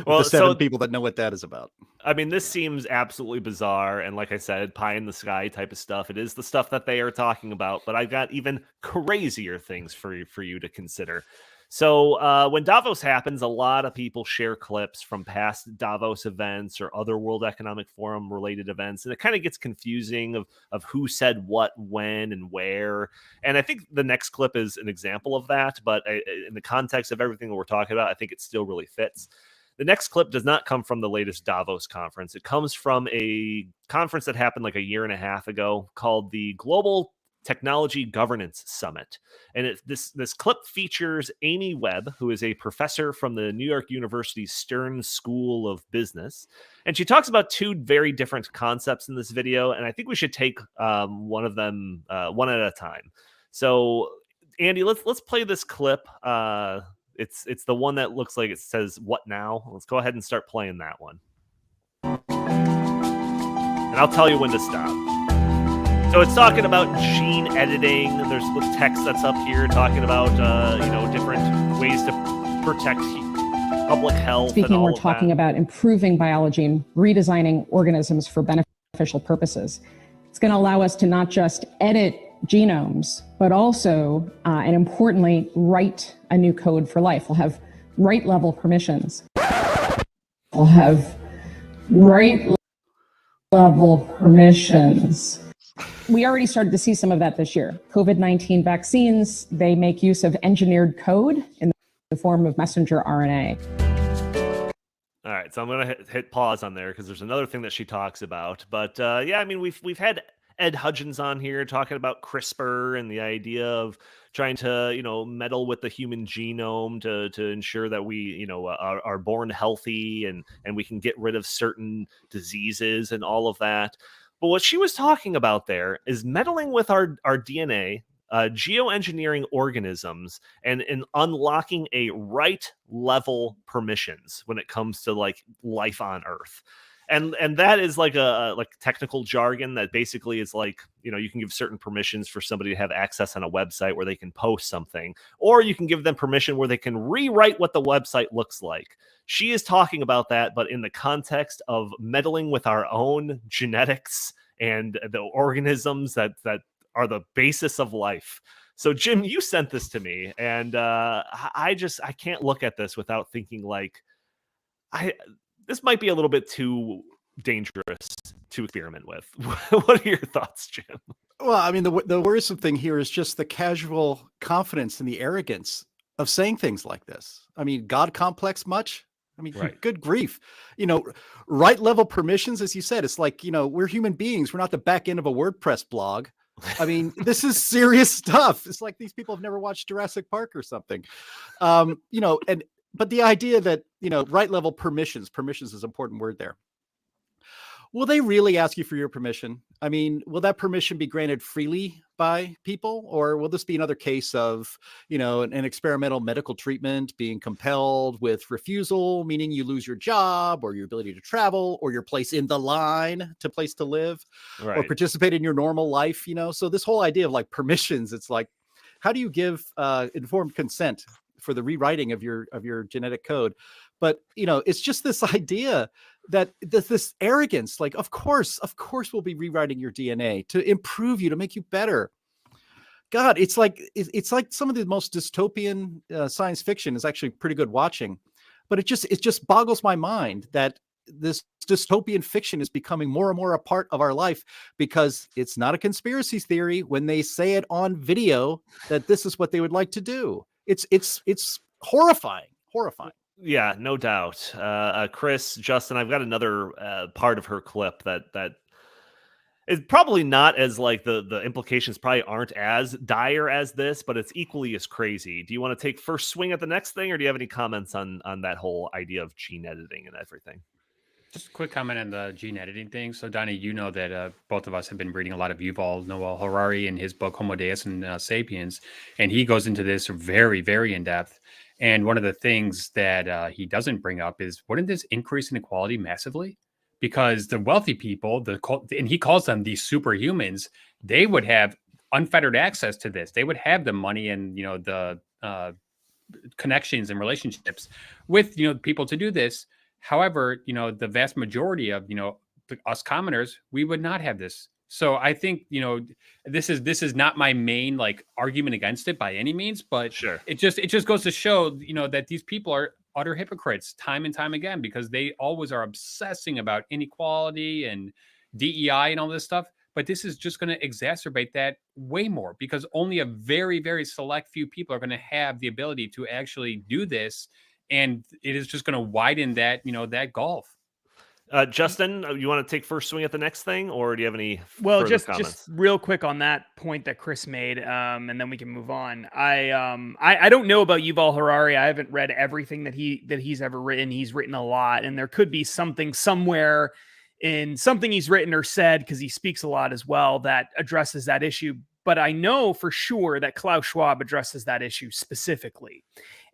well, the 7 people that know what that is about. I mean, this seems absolutely bizarre, and like I said, pie in the sky type of stuff. It is the stuff that they are talking about, but I've got even crazier things for you to consider. So when Davos happens, a lot of people share clips from past Davos events or other World Economic Forum related events. And it kind of gets confusing of who said what, when, and where. And I think the next clip is an example of that. But in the context of everything that we're talking about, I think it still really fits. The next clip does not come from the latest Davos conference. It comes from a conference that happened like a year and a half ago called the Global Technology Governance Summit. And this clip features Amy Webb, who is a professor from the New York University Stern School of Business. And she talks about 2 very different concepts in this video. And I think we should take one of them one at a time. So Andy, let's play this clip. It's the one that looks like it says "What now?" Let's go ahead and start playing that one. And I'll tell you when to stop. So it's talking about gene editing. There's the text that's up here talking about different ways to protect public health. Speaking, we're talking about improving biology and redesigning organisms for beneficial purposes. It's going to allow us to not just edit genomes, but also, and importantly, write a new code for life. We'll have right level permissions. We'll have right level permissions. We already started to see some of that this year. COVID-19 vaccines, they make use of engineered code in the form of messenger RNA. All right, so I'm going to hit pause on there because there's another thing that she talks about. But yeah, I mean, we've had Ed Hudgens on here talking about CRISPR and the idea of trying to, meddle with the human genome to ensure that we, are born healthy and we can get rid of certain diseases and all of that. But what she was talking about there is meddling with our DNA, geoengineering organisms, and unlocking a right level permissions when it comes to like life on Earth. And that is like a technical jargon that basically is like, you can give certain permissions for somebody to have access on a website where they can post something, or you can give them permission where they can rewrite what the website looks like. She is talking about that, but in the context of meddling with our own genetics and the organisms that are the basis of life. So Jim, you sent this to me, and I can't look at this without thinking like, this might be a little bit too dangerous to experiment with. What are your thoughts, Jim? Well, I mean, the worrisome thing here is just the casual confidence and the arrogance of saying things like this. I mean, God complex much? I mean, right. Good grief. Right level permissions, as you said, it's like, we're human beings. We're not the back end of a WordPress blog. I mean, this is serious stuff. It's like these people have never watched Jurassic Park or something. But the idea that, right level permissions is an important word there. Will they really ask you for your permission? I mean, will that permission be granted freely by people? Or will this be another case of, an experimental medical treatment being compelled with refusal, meaning you lose your job or your ability to travel or your place in the line to place to live, right, or participate in your normal life, So this whole idea of like permissions, it's like, how do you give informed consent for the rewriting of your genetic code? But, it's just this idea that this arrogance, like, of course, we'll be rewriting your DNA to improve you, to make you better. God, it's like some of the most dystopian science fiction is actually pretty good watching, but it just boggles my mind that this dystopian fiction is becoming more and more a part of our life, because it's not a conspiracy theory when they say it on video that this is what they would like to do. It's horrifying. Yeah, no doubt. Chris, Justin, I've got another part of her clip that is probably not as like the implications probably aren't as dire as this, but it's equally as crazy. Do you want to take first swing at the next thing, or do you have any comments on that whole idea of gene editing and everything? Just a quick comment on the gene editing thing. So, Donnie, you know that both of us have been reading a lot of Yuval Noah Harari in his book Homo Deus and Sapiens, and he goes into this very, very in depth. And one of the things that he doesn't bring up is, wouldn't this increase inequality massively? Because the wealthy people, and he calls them the superhumans, they would have unfettered access to this. They would have the money and the connections and relationships with people to do this. However, the vast majority of us commoners, we would not have this. So I think this is not my main like argument against it by any means, but sure, it just goes to show that these people are utter hypocrites time and time again, because they always are obsessing about inequality and DEI and all this stuff. But this is just going to exacerbate that way more, because only a very, very select few people are going to have the ability to actually do this. And it is just going to widen that, that gulf. Justin, you want to take first swing at the next thing, or do you have any just comments? real quick on that point that Chris made, and then we can move on. I don't know about Yuval Harari. I haven't read everything that he's ever written. He's written a lot, and there could be something somewhere in something he's written or said, because he speaks a lot as well, that addresses that issue. But I know for sure that Klaus Schwab addresses that issue specifically.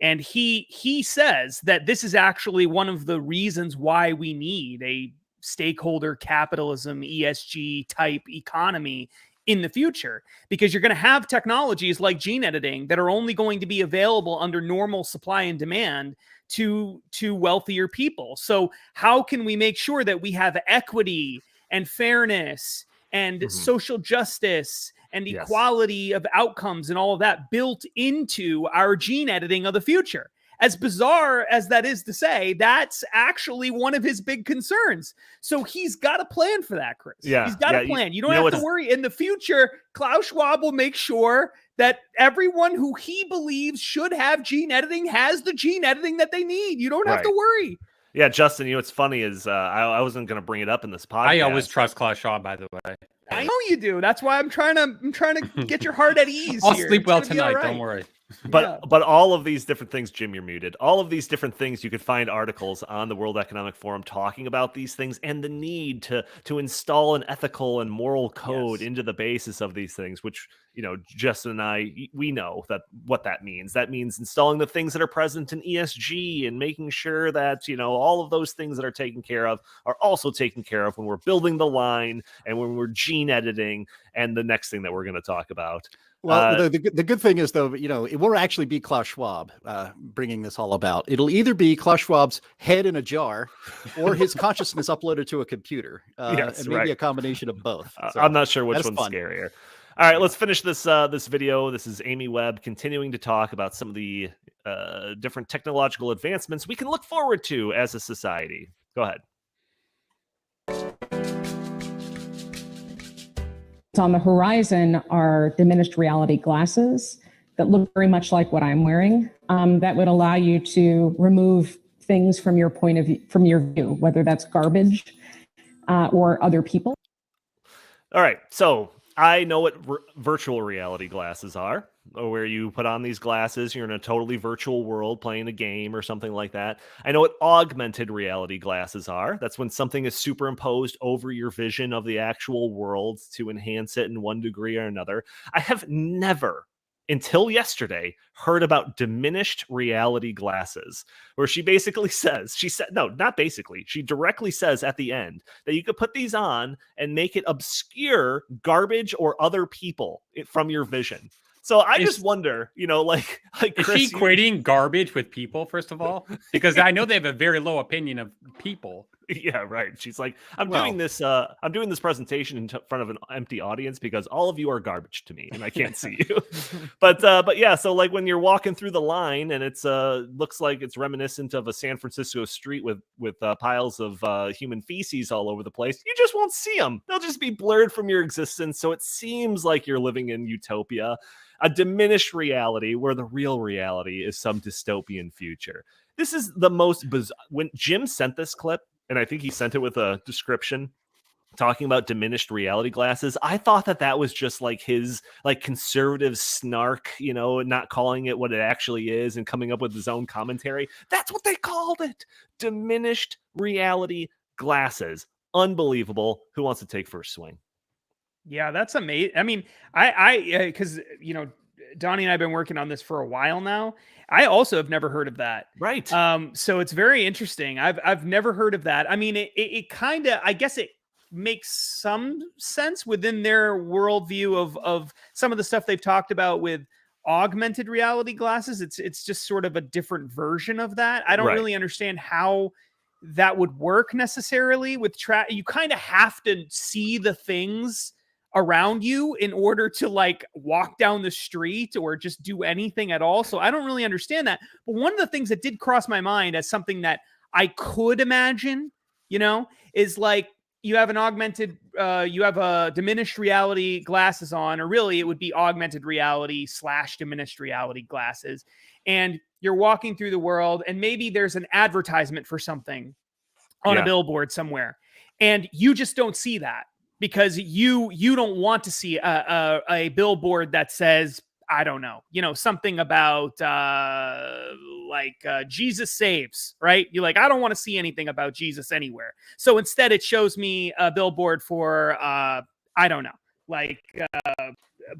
And he says that this is actually one of the reasons why we need a stakeholder capitalism, ESG type economy in the future, because you're going to have technologies like gene editing that are only going to be available under normal supply and demand to wealthier people. So how can we make sure that we have equity and fairness and social justice and equality of outcomes and all of that built into our gene editing of the future? As bizarre as that is to say, that's actually one of his big concerns. So he's got a plan for that, Chris. Yeah, he's got a plan. You don't have to worry. In the future, Klaus Schwab will make sure that everyone who he believes should have gene editing has the gene editing that they need. You don't have to worry. Yeah, Justin, what's funny is I wasn't going to bring it up in this podcast. I always trust Klaus Schwab, by the way. I know you do. That's why I'm trying to get your heart at ease. I'll here. sleep well tonight. Don't worry. But all of these different things, Jim, you're muted. All of these different things, you could find articles on the World Economic Forum talking about these things and the need to install an ethical and moral code into the basis of these things, which, Justin and I, we know that what that means. That means installing the things that are present in ESG and making sure that, all of those things that are taken care of are also taken care of when we're building the line and when we're gene editing, and the next thing that we're going to talk about. Well, the good thing is, though, it won't actually be Klaus Schwab bringing this all about. It'll either be Klaus Schwab's head in a jar or his consciousness uploaded to a computer. And maybe a combination of both. So I'm not sure which one's scarier. All right, let's finish this video. This is Amy Webb continuing to talk about some of the different technological advancements we can look forward to as a society. Go ahead. On the horizon are diminished reality glasses that look very much like what I'm wearing, that would allow you to remove things from your point of view, from your view, whether that's garbage or other people. All right, so I know what virtual reality glasses are, where you put on these glasses, you're in a totally virtual world playing a game or something like that. I know what augmented reality glasses are. That's when something is superimposed over your vision of the actual world to enhance it in one degree or another. I have never, until yesterday, heard about diminished reality glasses, where she basically says, she directly says at the end that you could put these on and make it obscure garbage or other people from your vision. So I just wonder, like is Chris, she equating garbage with people, first of all? Because I know they have a very low opinion of people. Yeah, right. She's like, I'm doing this presentation in front of an empty audience because all of you are garbage to me and I can't see you. But yeah, so like when you're walking through the line and it's looks like it's reminiscent of a San Francisco street with piles of human feces all over the place, you just won't see them. They'll just be blurred from your existence. So it seems like you're living in utopia, a diminished reality where the real reality is some dystopian future. This is the most bizarre. When Jim sent this clip, and I think he sent it with a description talking about diminished reality glasses, I thought that was just like his conservative snark, not calling it what it actually is and coming up with his own commentary. That's what they called it. Diminished reality glasses. Unbelievable. Who wants to take first swing? Yeah, that's amazing. I mean, because Donnie and I have been working on this for a while now. I also have never heard of that. Right. So it's very interesting. I've never heard of that. I mean, it kind of, I guess it makes some sense within their worldview of some of the stuff they've talked about with augmented reality glasses. It's just sort of a different version of that. I don't really understand how that would work necessarily with you kind of have to see the things around you in order to like walk down the street or just do anything at all. So I don't really understand that. But one of the things that did cross my mind as something that I could imagine, is like you have an augmented, you have a diminished reality glasses on, or really it would be augmented reality / diminished reality glasses. And you're walking through the world and maybe there's an advertisement for something on a billboard somewhere. And you just don't see that because you don't want to see a billboard that says, I don't know, something about Jesus saves, right? You're like, I don't want to see anything about Jesus anywhere. So instead it shows me a billboard for, I don't know, like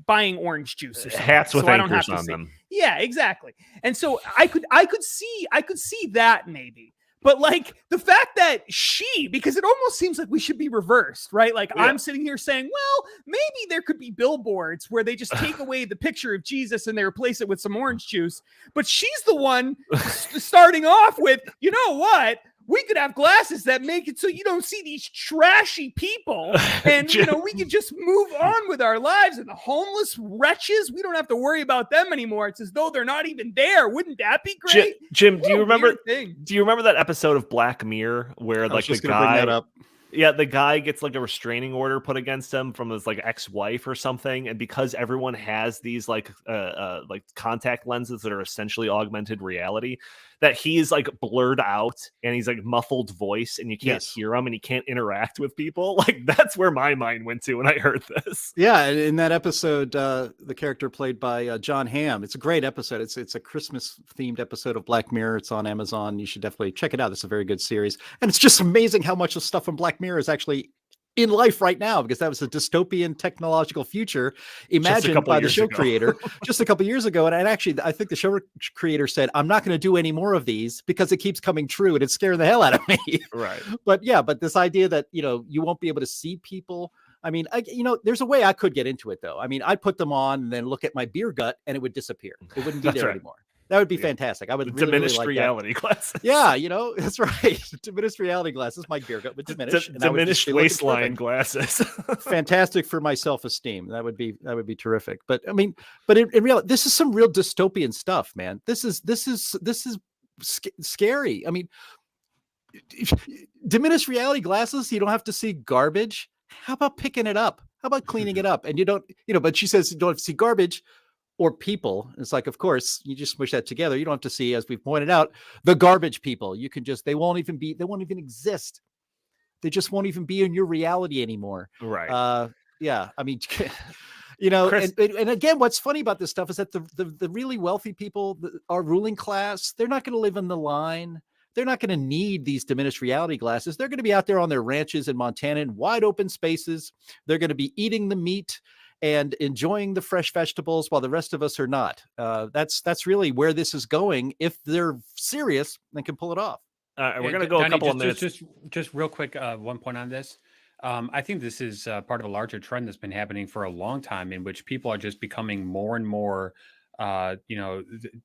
buying orange juice or something. Hats with so I don't anchors have to on see. them. Yeah, exactly. And so I could see that maybe. But like the fact that because it almost seems like we should be reversed, right? Like I'm sitting here saying, well, maybe there could be billboards where they just take away the picture of Jesus and they replace it with some orange juice. But she's the one starting off with, you know what? We could have glasses that make it so you don't see these trashy people. And, we can just move on with our lives. And the homeless wretches, we don't have to worry about them anymore. It's as though they're not even there. Wouldn't that be great? Jim, do you remember that episode of Black Mirror where like the guy... Bring that up. Yeah, the guy gets like a restraining order put against him from his like ex-wife or something, and because everyone has these like contact lenses that are essentially augmented reality, that he's like blurred out and he's like muffled voice and you can't hear him and he can't interact with people. Like that's where my mind went to when I heard this. Yeah, in that episode, the character played by John Hamm. It's a great episode. It's a Christmas themed episode of Black Mirror. It's on Amazon. You should definitely check it out. It's a very good series, and it's just amazing how much of stuff from Black Mirror is actually in life right now, because that was a dystopian technological future imagined by the show creator just a couple years ago. And actually, I think the show creator said, I'm not going to do any more of these because it keeps coming true and it's scaring the hell out of me. Right. But this idea that, you won't be able to see people. I mean, there's a way I could get into it though. I mean, I'd put them on and then look at my beer gut and it would disappear. It wouldn't be there anymore. That would be fantastic. I would really, diminished really like reality that. Glasses. Yeah, that's right. Diminished reality glasses. My beer gut would diminish. Diminished waistline glasses. Fantastic for my self-esteem. That would be terrific. But I mean, in reality, this is some real dystopian stuff, man. This is scary. I mean, diminished reality glasses. You don't have to see garbage. How about picking it up? How about cleaning it up? And you don't, but she says you don't have to see garbage or people. It's like, of course, you just smush that together. You don't have to see, as we've pointed out, the garbage people. You can just, they won't even exist. They just won't even be in your reality anymore. Right. Yeah. I mean, Chris, and again, what's funny about this stuff is that the really wealthy people, our ruling class, they're not going to live in the line. They're not going to need these diminished reality glasses. They're going to be out there on their ranches in Montana in wide open spaces. They're going to be eating the meat and enjoying the fresh vegetables while the rest of us are not. That's really where this is going. If they're serious, they can pull it off. We're going to go Donnie, a couple of minutes. Just real quick, one point on this. I think this is part of a larger trend that's been happening for a long time, in which people are just becoming more and more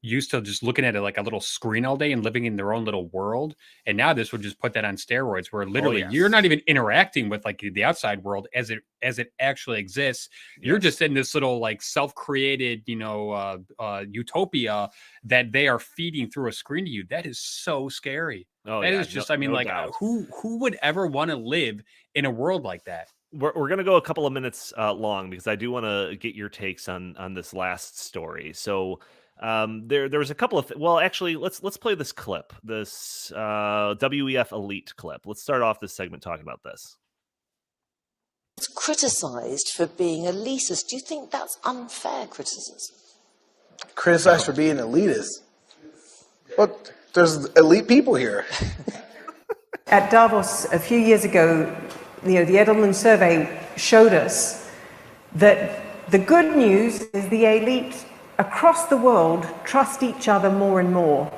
used to just looking at it like a little screen all day and living in their own little world. And now this would just put that on steroids, where literally you're not even interacting with like the outside world as it actually exists. You're just in this little like self-created, utopia that they are feeding through a screen to you. That is so scary. That is just, who would ever want to live in a world like that? We're going to go a couple of minutes long because I do want to get your takes on this last story. So there was a couple of actually let's play this clip, this WEF Elite clip. Let's start off this segment talking about this. It's criticized for being elitist. Do you think that's unfair criticism? Criticized for being elitist? But there's elite people here. At Davos a few years ago, the Edelman survey showed us that the good news is the elite across the world trust each other more and more.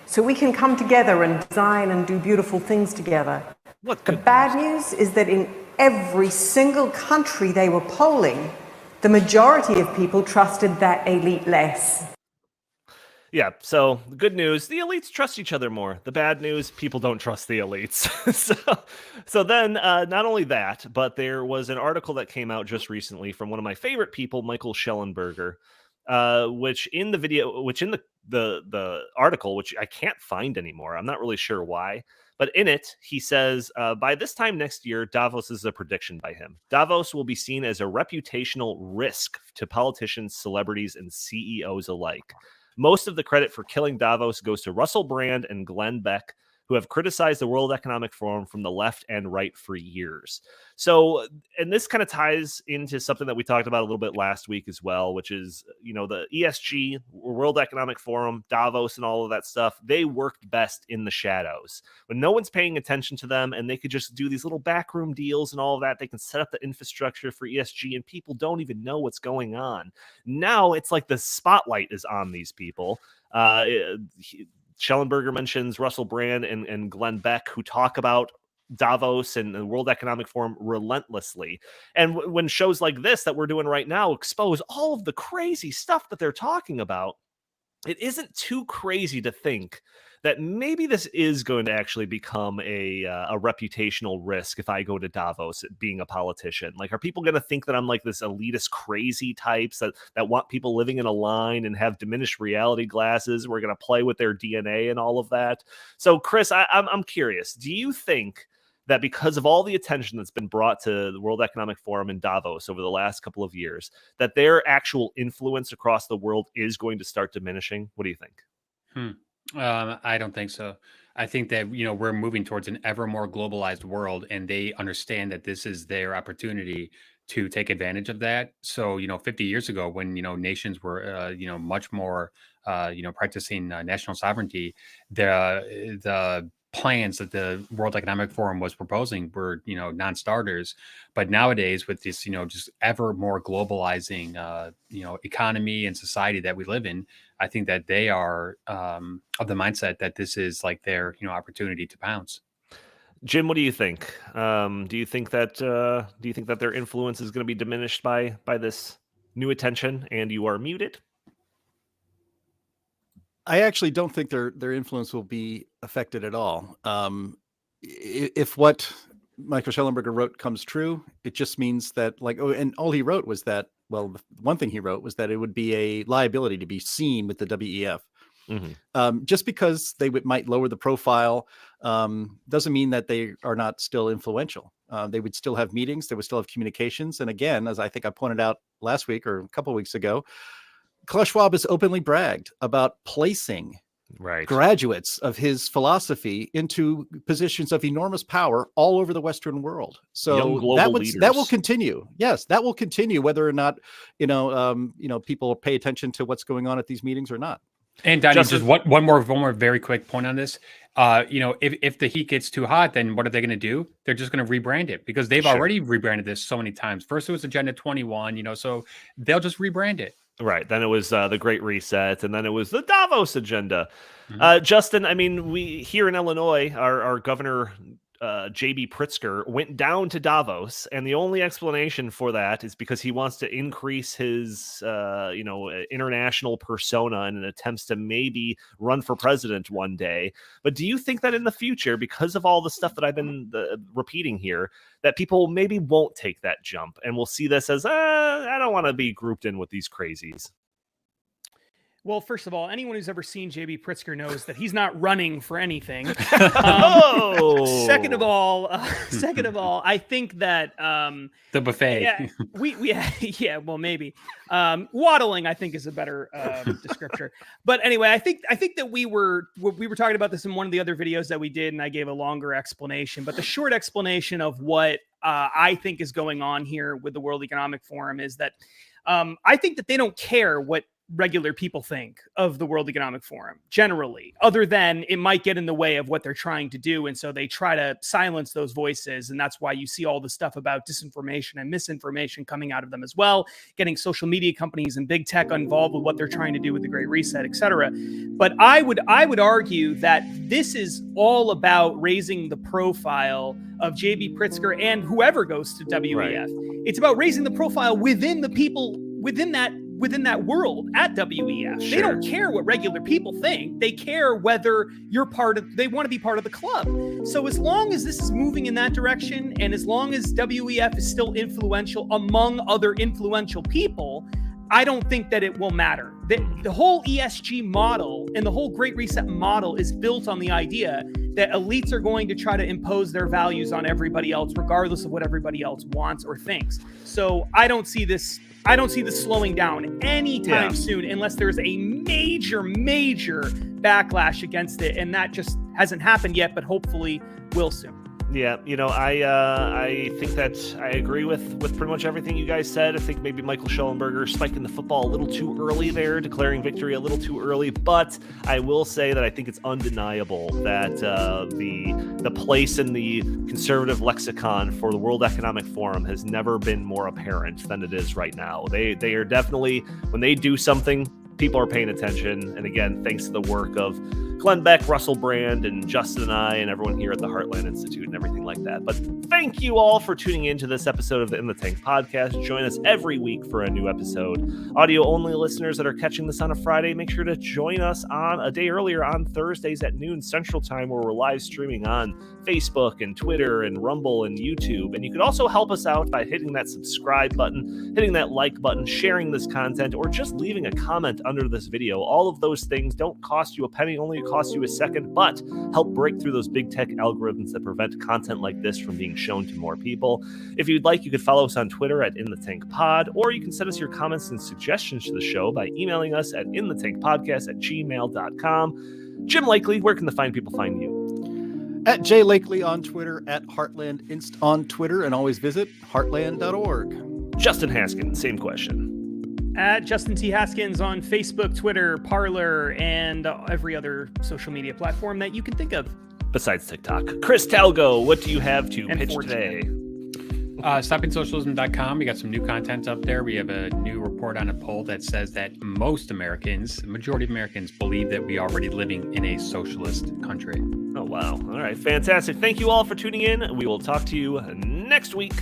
So we can come together and design and do beautiful things together. The bad news is that in every single country they were polling, the majority of people trusted that elite less. Yeah, so the good news, the elites trust each other more. The bad news, people don't trust the elites. so then, not only that, but there was an article that came out just recently from one of my favorite people, Michael Schellenberger, which in the article, which I can't find anymore, I'm not really sure why, but in it, he says, by this time next year, Davos is a prediction by him. Davos will be seen as a reputational risk to politicians, celebrities, and CEOs alike. Most of the credit for killing Davos goes to Russell Brand and Glenn Beck, who have criticized the World Economic Forum from the left and right for years. So, and this kind of ties into something that we talked about a little bit last week as well, which is, the ESG, World Economic Forum, Davos, and all of that stuff. They worked best in the shadows when no one's paying attention to them, and they could just do these little backroom deals and all of that. They can set up the infrastructure for ESG, and people don't even know what's going on. Now it's like the spotlight is on these people. Schellenberger mentions Russell Brand and Glenn Beck, who talk about Davos and the World Economic Forum relentlessly. And when shows like this that we're doing right now expose all of the crazy stuff that they're talking about, it isn't too crazy to think that maybe this is going to actually become a reputational risk if I go to Davos being a politician. Like, are people going to think that I'm like this elitist crazy types that want people living in a line and have diminished reality glasses? We're going to play with their DNA and all of that. So, Chris, I'm curious. Do you think that because of all the attention that's been brought to the World Economic Forum in Davos over the last couple of years, that their actual influence across the world is going to start diminishing? What do you think? I don't think so. I think that, we're moving towards an ever more globalized world, and they understand that this is their opportunity to take advantage of that. So, 50 years ago when, nations were, much more, practicing national sovereignty, the plans that the World Economic Forum was proposing were, non-starters. But nowadays, with this, just ever more globalizing, economy and society that we live in, I think that they are of the mindset that this is like their, opportunity to pounce. Jim, what do you think? Do you think that their influence is going to be diminished by this new attention? And you are muted. I actually don't think their influence will be affected at all. If what Michael Schellenberger wrote comes true, it just means that, and all he wrote was that, well, one thing he wrote was that it would be a liability to be seen with the WEF. Mm-hmm. Just because they might lower the profile doesn't mean that they are not still influential. They would still have meetings, they would still have communications. And again, as I think I pointed out last week or a couple of weeks ago, Klaus Schwab has openly bragged about placing graduates of his philosophy into positions of enormous power all over the Western world. So that will continue. Yes, that will continue whether or not people pay attention to what's going on at these meetings or not. And Donnie, just one more very quick point on this. If the heat gets too hot, then what are they going to do? They're just going to rebrand it, because they've already rebranded this so many times. First it was Agenda 21, so they'll just rebrand it. Right. Then it was the Great Reset, and then it was the Davos agenda. Mm-hmm. Justin, I mean, we here in Illinois, our governor, J.B. Pritzker, went down to Davos, and the only explanation for that is because he wants to increase his, international persona in an attempt to maybe run for president one day. But do you think that in the future, because of all the stuff that I've been repeating here, that people maybe won't take that jump and will see this as, I don't want to be grouped in with these crazies? Well, first of all, anyone who's ever seen J.B. Pritzker knows that he's not running for anything. Second of all, I think that the buffet. Yeah, well, maybe waddling, I think, is a better descriptor. But anyway, I think that we were talking about this in one of the other videos that we did, and I gave a longer explanation. But the short explanation of what I think is going on here with the World Economic Forum is that I think that they don't care what regular people think of the World Economic Forum generally, other than it might get in the way of what they're trying to do. And so they try to silence those voices. And that's why you see all the stuff about disinformation and misinformation coming out of them as well, getting social media companies and big tech involved with what they're trying to do with the Great Reset, et cetera. But I would argue that this is all about raising the profile of J.B. Pritzker and whoever goes to WEF. Right. It's about raising the profile within the people within that world at WEF. Sure. They don't care what regular people think. They care whether you're they want to be part of the club. So as long as this is moving in that direction, and as long as WEF is still influential among other influential people, I don't think that it will matter. The whole ESG model and the whole Great Reset model is built on the idea that elites are going to try to impose their values on everybody else, regardless of what everybody else wants or thinks. So I don't see this slowing down anytime soon, unless there's a major backlash against it. And that just hasn't happened yet, but hopefully will soon. Yeah, I think that I agree with pretty much everything you guys said. I think maybe Michael Schellenberger spiking the football a little too early there, declaring victory a little too early. But I will say that I think it's undeniable that the place in the conservative lexicon for the World Economic Forum has never been more apparent than it is right now. They are definitely, when they do something, people are paying attention. And again, thanks to the work of Glenn Beck, Russell Brand, and Justin and I, and everyone here at the Heartland Institute and everything like that. But thank you all for tuning in to this episode of the In the Tank podcast. Join us every week for a new episode. Audio-only listeners that are catching this on a Friday, make sure to join us on a day earlier on Thursdays at noon Central Time, where we're live streaming on Facebook and Twitter and Rumble and YouTube. And you can also help us out by hitting that subscribe button, hitting that like button, sharing this content, or just leaving a comment under this video. All of those things don't cost you a penny, only cost you a second, but help break through those big tech algorithms that prevent content like this from being shown to more people. If you'd like, you could follow us on Twitter at InTheTankPod, or you can send us your comments and suggestions to the show by emailing us at inthethankpodcast@gmail.com. Jim Lakely, where can the fine people find you? At Jay Lakely on Twitter, at Heartland Inst on Twitter, and always visit heartland.org. Justin Haskins, same question. At Justin T. Haskins on Facebook, Twitter, Parler, and every other social media platform that you can think of. Besides TikTok. Chris Talgo, what do you have to pitch today? StoppingSocialism.com. We got some new content up there. We have a new report on a poll that says that most Americans, the majority of Americans, believe that we are already living in a socialist country. Oh, wow. All right. Fantastic. Thank you all for tuning in. We will talk to you next week.